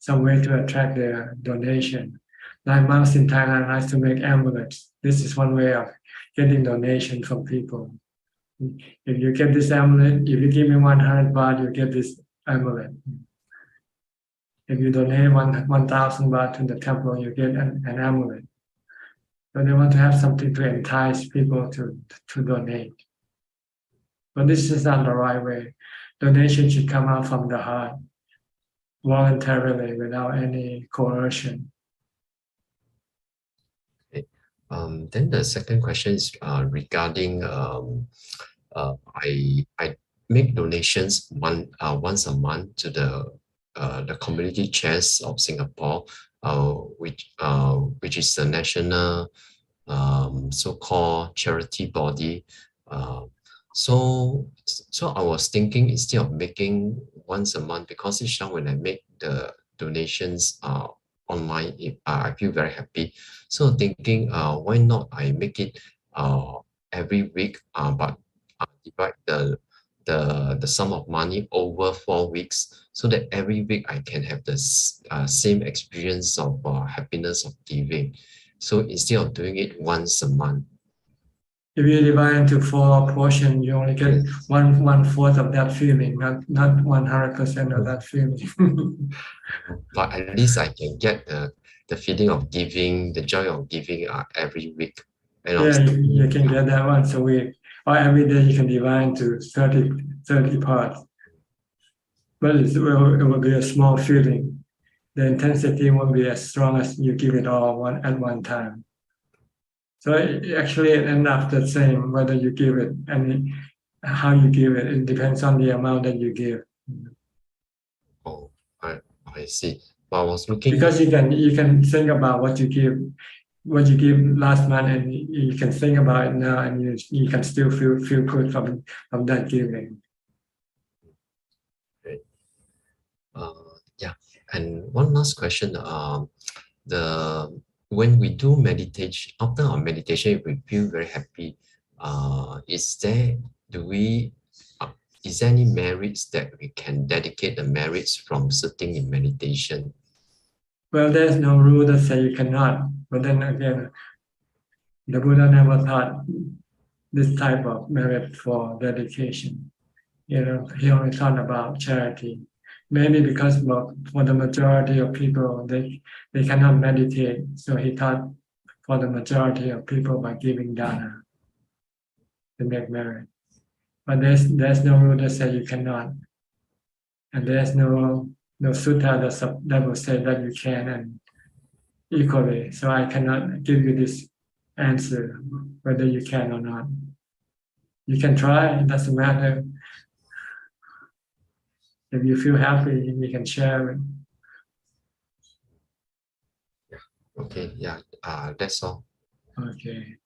way to attract their donation. Like monks in Thailand likes to make amulets. This is one way of getting donation from people. If you get this amulet, if you give me 100 baht, you get this amulet. If you donate 1,000 baht to the temple, you get an amulet. So they want to have something to entice people to donate. But this is not the right way. Donation should come out from the heart, voluntarily, without any coercion. Okay. Then the second question is regarding I make donations once a month to the community chest of Singapore, which is the national so-called charity body. So I was thinking instead of making once a month, because each time when I make the donations online, I feel very happy. So thinking, why not I make it every week, but divide the sum of money over 4 weeks, so that every week I can have the same experience of happiness of giving. So instead of doing it once a month. If you divide into 4 portions, you only get one fourth of that feeling, not 100% of that feeling. But at least I can get the feeling of giving, the joy of giving every week. And you can get that once a week, or every day you can divide into 30 parts. But it will be a small feeling. The intensity won't be as strong as you give it all at one time. So actually it ends up the same whether you give it and how you give it. It depends on the amount that you give. Oh, I see. But I was looking because you can think about what you give last month, and you can think about it now, and you can still feel good from that giving. Great. Yeah, and one last question. When we do meditation, after our meditation, we feel very happy. Is there any merits that we can dedicate the merits from sitting in meditation? Well, there's no rule that say you cannot. But then again, the Buddha never taught this type of merit for dedication. He only taught about charity. Maybe because for the majority of people, they cannot meditate. So he taught for the majority of people by giving dana to make merit. But there's no rule that says you cannot. And there's no sutta that will say that you can and equally. So I cannot give you this answer whether you can or not. You can try, it doesn't matter. If you feel happy, you can share it. Okay, yeah, that's all. Okay.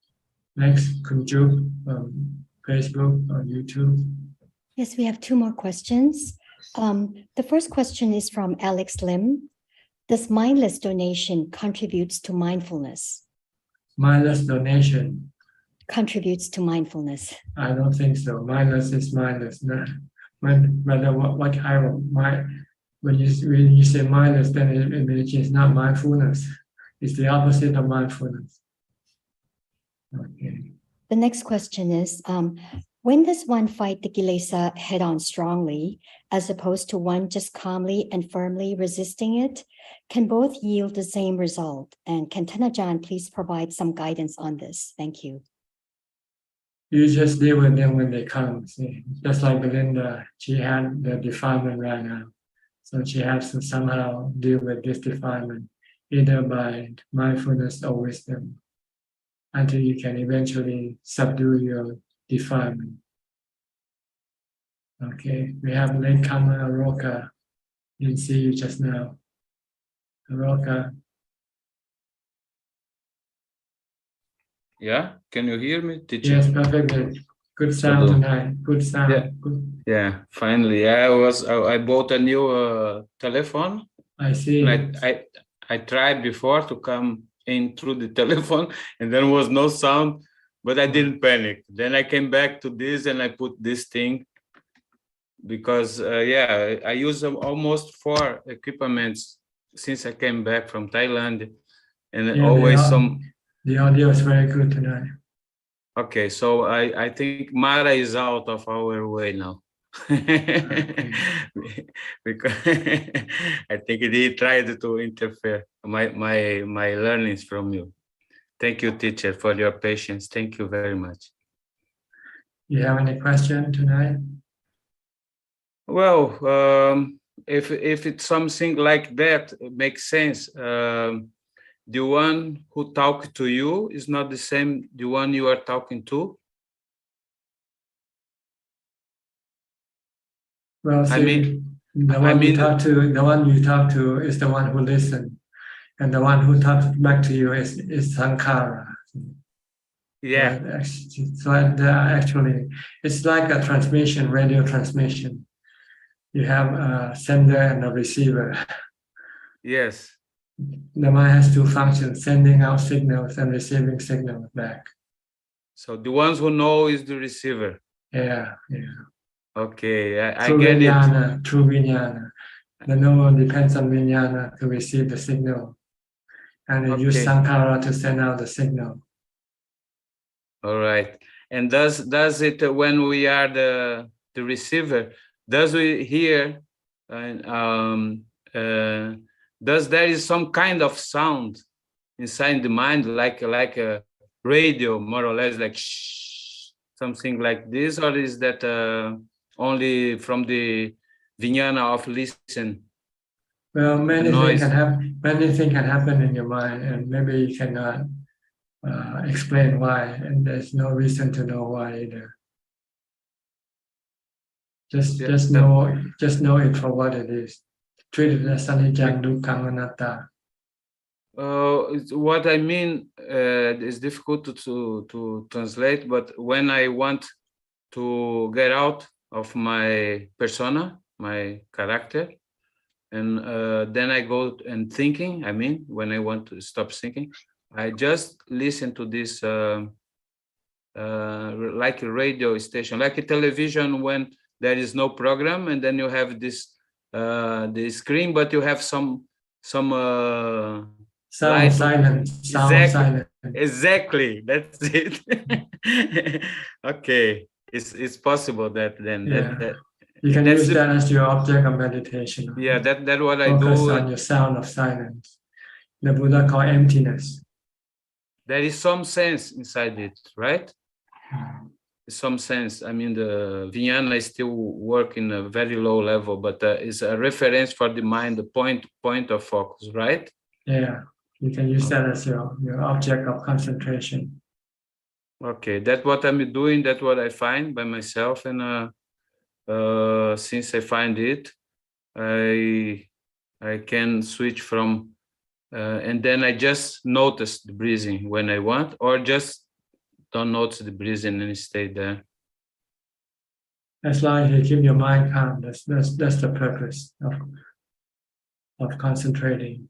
Next, Kunju from Facebook or YouTube. Yes, we have 2 more questions. The first question is from Alex Lim. Does mindless donation contributes to mindfulness? Mindless donation contributes to mindfulness. I don't think so. Mindless is mindless. Whether what kind of when you say mindless, then it means it's not mindfulness. It's the opposite of mindfulness. Okay. The next question is, when does one fight the kilesa head-on strongly, as opposed to one just calmly and firmly resisting it? Can both yield the same result? And can Ajaan please provide some guidance on this? Thank you. You just deal with them when they come. See? Just like Belinda, she had the defilement right now. So she has to somehow deal with this defilement, either by mindfulness or wisdom, until you can eventually subdue your defilement. Okay, we have latecomer Aroka. Didn't see you just now. Aroka. Yeah, can you hear me, teacher? Yes, perfectly. Good sound tonight. Good sound. Yeah, yeah. Finally, I bought a new telephone. I see. And I tried before to come in through the telephone, and there was no sound, but I didn't panic. Then I came back to this, and I put this thing because I use almost 4 equipments since I came back from Thailand, and always the audio is very good tonight. Okay, so I think Mara is out of our way now. Because I think he tried to interfere my learnings from you. Thank you, teacher, for your patience. Thank you very much. You have any question tonight? Well, if it's something like that, it makes sense. The one who talked to you is not the same the one you are talking to. Well, see, the one you talk to is the one who listens, and the one who talks back to you is Sankara. Yeah. So actually, it's like a transmission, radio transmission. You have a sender and a receiver. Yes. The mind has 2 functions, sending out signals and receiving signals back. So the ones who know is the receiver. Yeah. Okay, I get it. True Vijnana. The knower depends on Vijnana to receive the signal. And it use Sankara to send out the signal. All right. And does it when we are the receiver, does we hear does there is some kind of sound inside the mind like a radio, more or less, like shh, something like this, or is that only from the vijnana of listen? Well, many things can happen in your mind, and maybe you cannot explain why, and there's no reason to know why either. Just know it for what it is. Treat it as anicca, dukkha, anatta. What I mean is difficult to translate, but when I want to get out of my persona, my character, and then I go and thinking, I mean, when I want to stop thinking, I just listen to this like a radio station, like a television when there is no program, and then you have this the screen, but you have some sound silence. Exactly, that's it. Okay, it's possible that then that you can use that as your object of meditation. Yeah, that what I do. Focus on your sound of silence. The Buddha called emptiness. There is some sense inside it, right? Some sense. I mean, the Vijnana is still working a very low level, but it's a reference for the mind, the point of focus, right? Yeah, you can use that as your object of concentration. Okay, that's what I'm doing. That's what I find by myself, and since I find it, I can switch from, and then I just notice the breathing when I want, or just don't notice the breathing and stay there. As long as you keep your mind calm, that's the purpose of concentrating.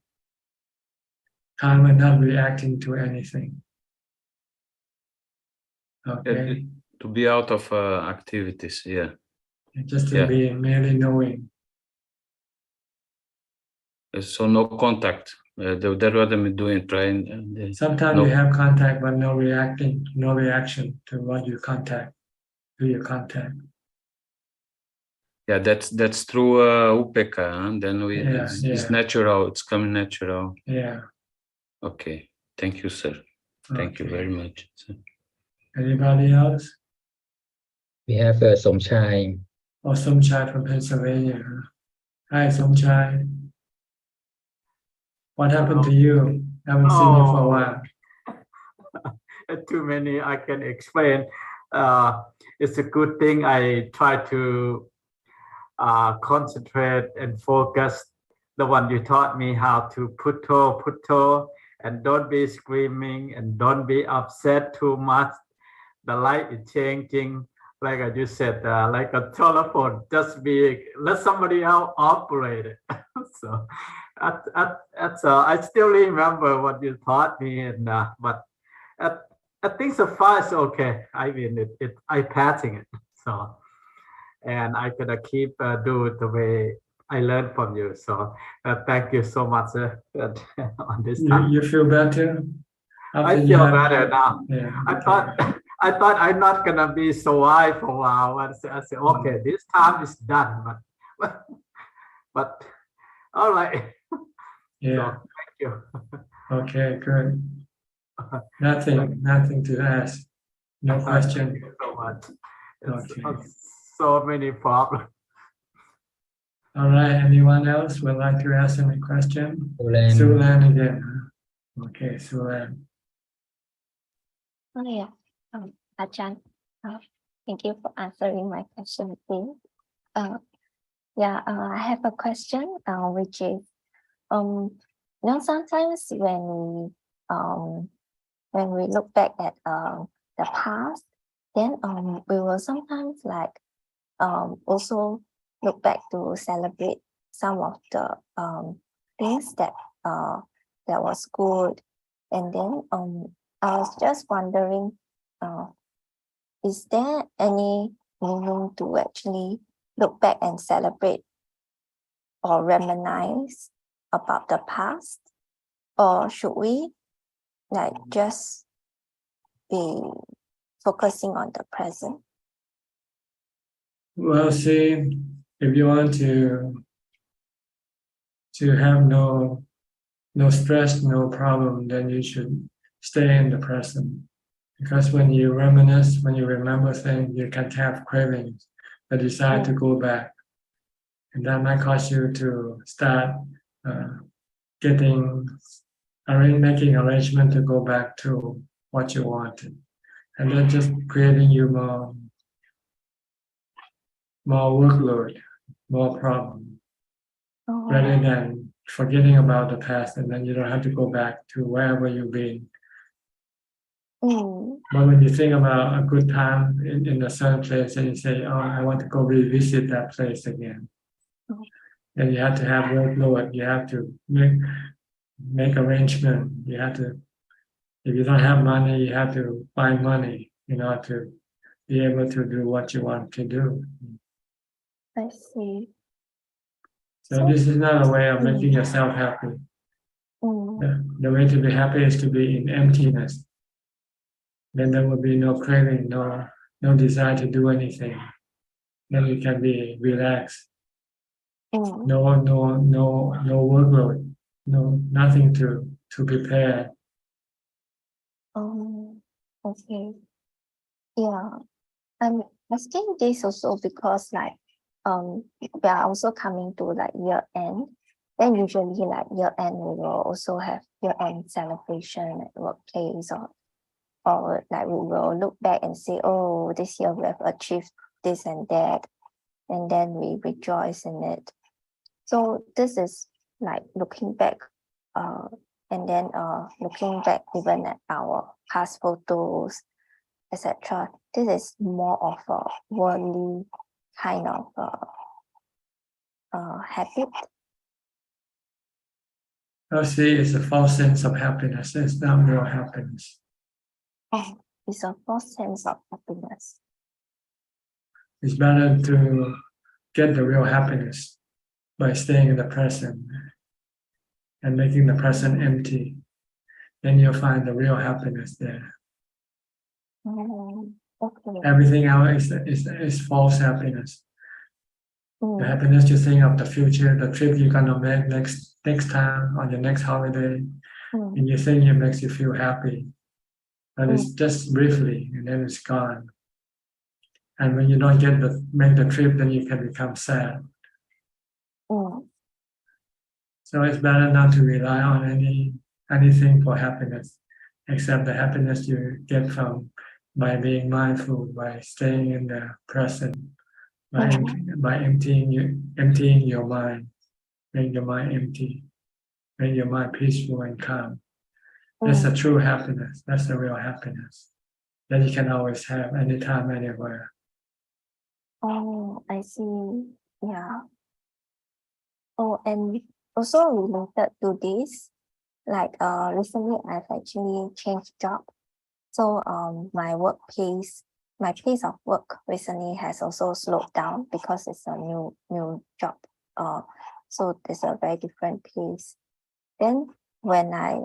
Calm and not reacting to anything. Okay. To be out of activities, yeah. Just to be merely knowing. So no contact. That's what I'm doing, trying. Sometimes you have contact, but no reaction to what you contact, to your contact. Yeah, that's through upeka. Huh? Then it's natural. It's coming natural. Yeah. Okay. Thank you, sir. Thank you very much, sir. Anybody else? We have Somchai. Oh, Somchai from Pennsylvania. Hi, Somchai. What happened to you? Haven't seen you for a while. Too many I can explain. It's a good thing I try to concentrate and focus. The one you taught me how to putto, and don't be screaming and don't be upset too much. The light is changing, like I just said, like a telephone. Just let somebody else operate it. So I still remember what you taught me, and but I think so far it's okay. I mean, I passing it. So, and I gonna keep do it the way I learned from you. So thank you so much on this time. You feel better? I feel better now. Yeah, I thought I'm not gonna be so high for a while. I said, okay, this time is done. But all right. Yeah. So, thank you. Okay, good. Nothing to ask. No question. Thank you so much. Okay. So many problems. All right. Anyone else would like to ask any question? Sulan again. Huh? Okay, Sulan. Oh yeah, Ajahn, thank you for answering my question, please. I have a question, which is, sometimes when we look back at the past, then we will sometimes also look back to celebrate some of the things that was good, and then I was just wondering, is there any meaning to actually look back and celebrate or reminisce about the past, or should we just be focusing on the present? Well, see, if you want to have no stress, no problem, then you should stay in the present. Because when you reminisce, when you remember things, you can have cravings, the desire to go back. And that might cause you to start making arrangement to go back to what you wanted. And then just creating you more workload, more problem, rather than forgetting about the past, and then you don't have to go back to wherever you've been. But when you think about a good time in a certain place, and you say, "Oh, I want to go revisit that place again," then you have to have workload. You have to make arrangement. You have to, if you don't have money, you have to find money in order to be able to do what you want to do. I see. So this is not a way of making yourself happy. The way to be happy is to be in emptiness. Then there will be no craving, no desire to do anything. Then you can be relaxed. No workload, nothing to prepare. Okay. Yeah. I'm asking this also because we are also coming to year end. Then usually year end we will also have year end celebration at workplace, or we will look back and say, oh, this year we have achieved this and that, and then we rejoice in it. So this is looking back, and then looking back even at our past photos, etc. This is more of a worldly kind of habit. See, it's a false sense of happiness. It's not real happiness. Oh, it's a false sense of happiness. It's better to get the real happiness by staying in the present. and making the present empty, then you'll find the real happiness there. Okay. Everything else is false happiness. The happiness you think of the future, the trip you're gonna make next time on your next holiday, and you think it makes you feel happy, but it's just briefly and then it's gone. And when you don't make the trip, then you can become sad. So it's better not to rely on anything for happiness, except the happiness you get from by being mindful, by staying in the present, by emptying your mind, make your mind empty, make your mind peaceful and calm. That's the true happiness. That's the real happiness that you can always have anytime, anywhere. Oh, I see. Yeah. Oh, and also related to this, like recently I've actually changed job. So my pace of work recently has also slowed down because it's a new job. So there's a very different pace. Then when I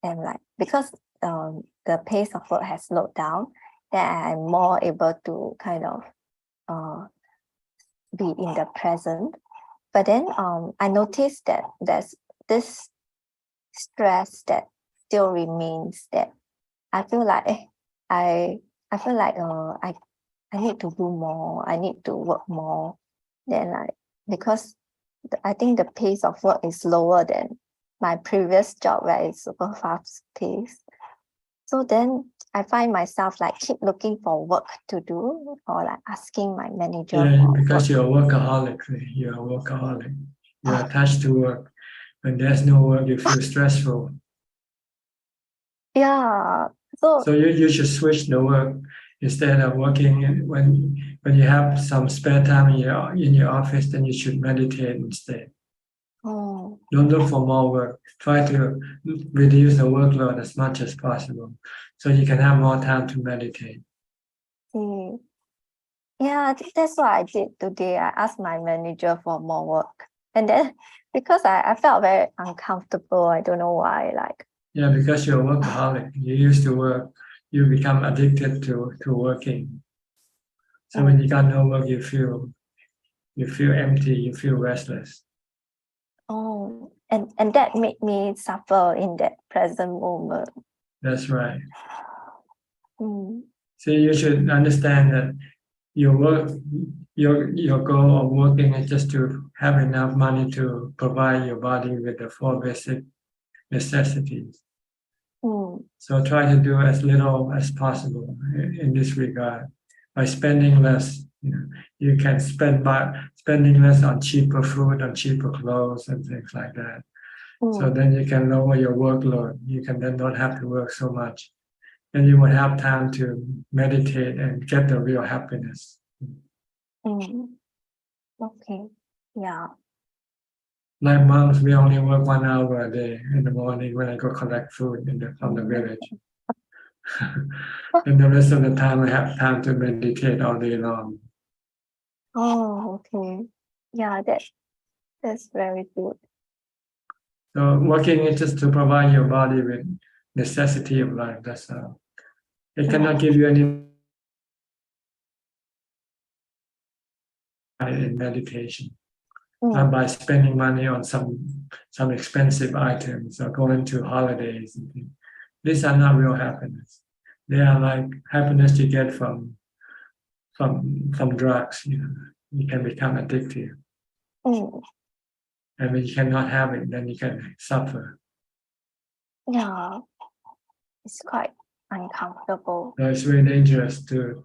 am like, because the pace of work has slowed down, then I'm more able to kind of be in the present. But then I noticed that there's this stress that still remains, that I feel like I feel like I need to do more, I need to work more. Then like, because I think the pace of work is lower than my previous job where it's super fast paced. So then I find myself like keep looking for work to do, or like asking my manager. Yeah, because you're a workaholic. You're a workaholic. You're attached to work. When there's no work, you feel stressful. Yeah. So you should switch the work. Instead of working when you have some spare time in your office, then you should meditate instead. Don't look for more work. Try to reduce the workload as much as possible, so you can have more time to meditate. Yeah, I think that's what I did today. I asked my manager for more work, and then because I felt very uncomfortable. I don't know why. Like, yeah, because you're a workaholic. You used to work. You become addicted to working. So when you got no work, you feel empty. You feel restless. oh, and that made me suffer in that present moment. That's right. So you should understand that your goal of working is just to have enough money to provide your body with the 4 basic necessities. So try to do as little as possible in this regard. By spending less, you can spending less on cheaper food, on cheaper clothes, and things like that. So then you can lower your workload. You can then not have to work so much. Then you will have time to meditate and get the real happiness. Okay. Yeah. Like monks, we only work 1 hour a day in the morning when I go collect food from the village. And the rest of the time I have time to meditate all day long. Oh, okay. Yeah, that's very good. So working is just to provide your body with necessity of life. That's all. It cannot give you any in meditation. Not by spending money on some expensive items or going to holidays and things. These are not real happiness. They are like happiness you get from drugs. You can become addicted. And when you cannot have it, then you can suffer. Yeah, it's quite uncomfortable. So it's very dangerous to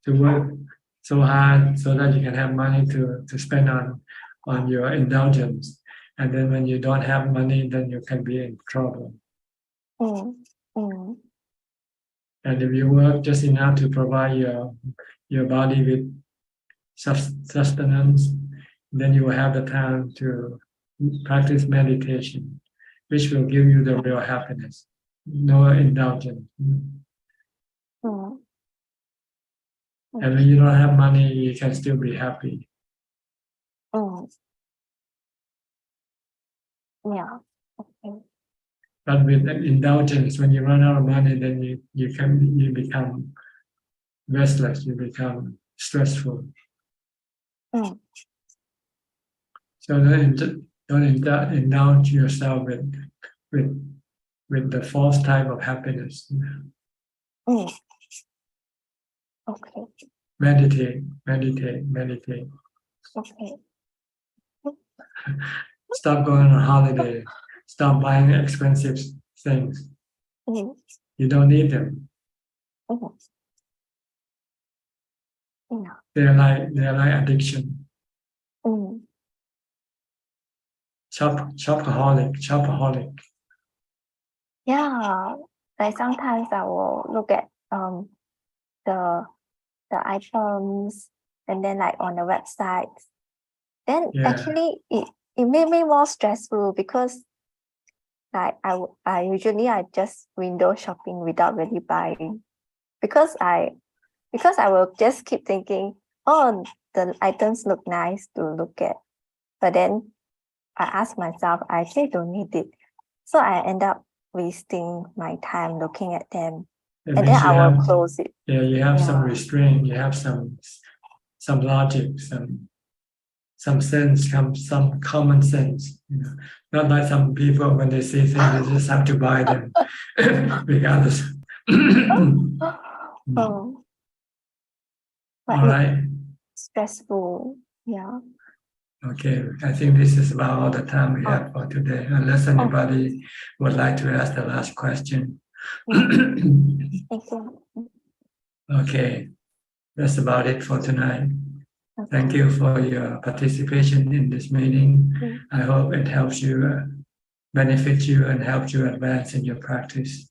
work so hard so that you can have money to spend on your indulgence. And then when you don't have money, then you can be in trouble. And if you work just enough to provide your body with sustenance, then you will have the time to practice meditation, which will give you the real happiness, no indulgence. And when you don't have money, you can still be happy. Yeah. But with indulgence, when you run out of money, then you become restless, you become stressful. So don't indulge yourself with the false type of happiness. Okay. Meditate. Okay. Stop going on holiday. Stop buying expensive things. You don't need them. They're like addiction. Shopaholic. Yeah, like sometimes I will look at the items and then like on the websites. Then actually it made me more stressful because like I usually just window shopping without really buying because I will just keep thinking, oh, the items look nice to look at, but then I ask myself, I actually don't need it, so I end up wasting my time looking at them, and then I will close it. Yeah, you have some restraint. You have some logic, some sense, some common sense. You know, not like some people when they see things, they just have to buy them, regardless. Oh, All right. Stressful. Yeah. Okay, I think this is about all the time we have for today, unless anybody would like to ask the last question. Thank you. Okay, that's about it for tonight. Thank you for your participation in this meeting. I hope it helps you, benefit you, and helps you advance in your practice.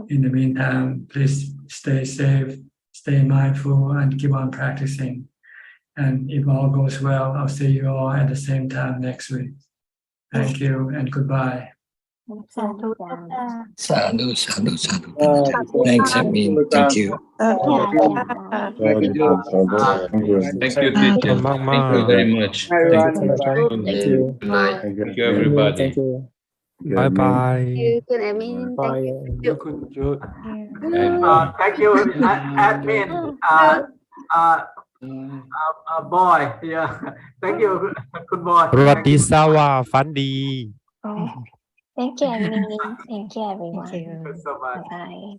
In the meantime, please stay safe, stay mindful, and keep on practicing. And if all goes well, I'll see you all at the same time next week. Thank you and goodbye. Sadhu. Thanks, Admin. Thank you. Thank you, teacher. Thank you very much. Thank you. Thank you, everybody. Thank you. Bye bye. Good, Admin. Bye. Thank you, admin. Boy, yeah. Thank you, good boy. สวัสดีสวัสดีฝันดี Thank you, Admin. Thank you, everyone. Thank you so much. Bye.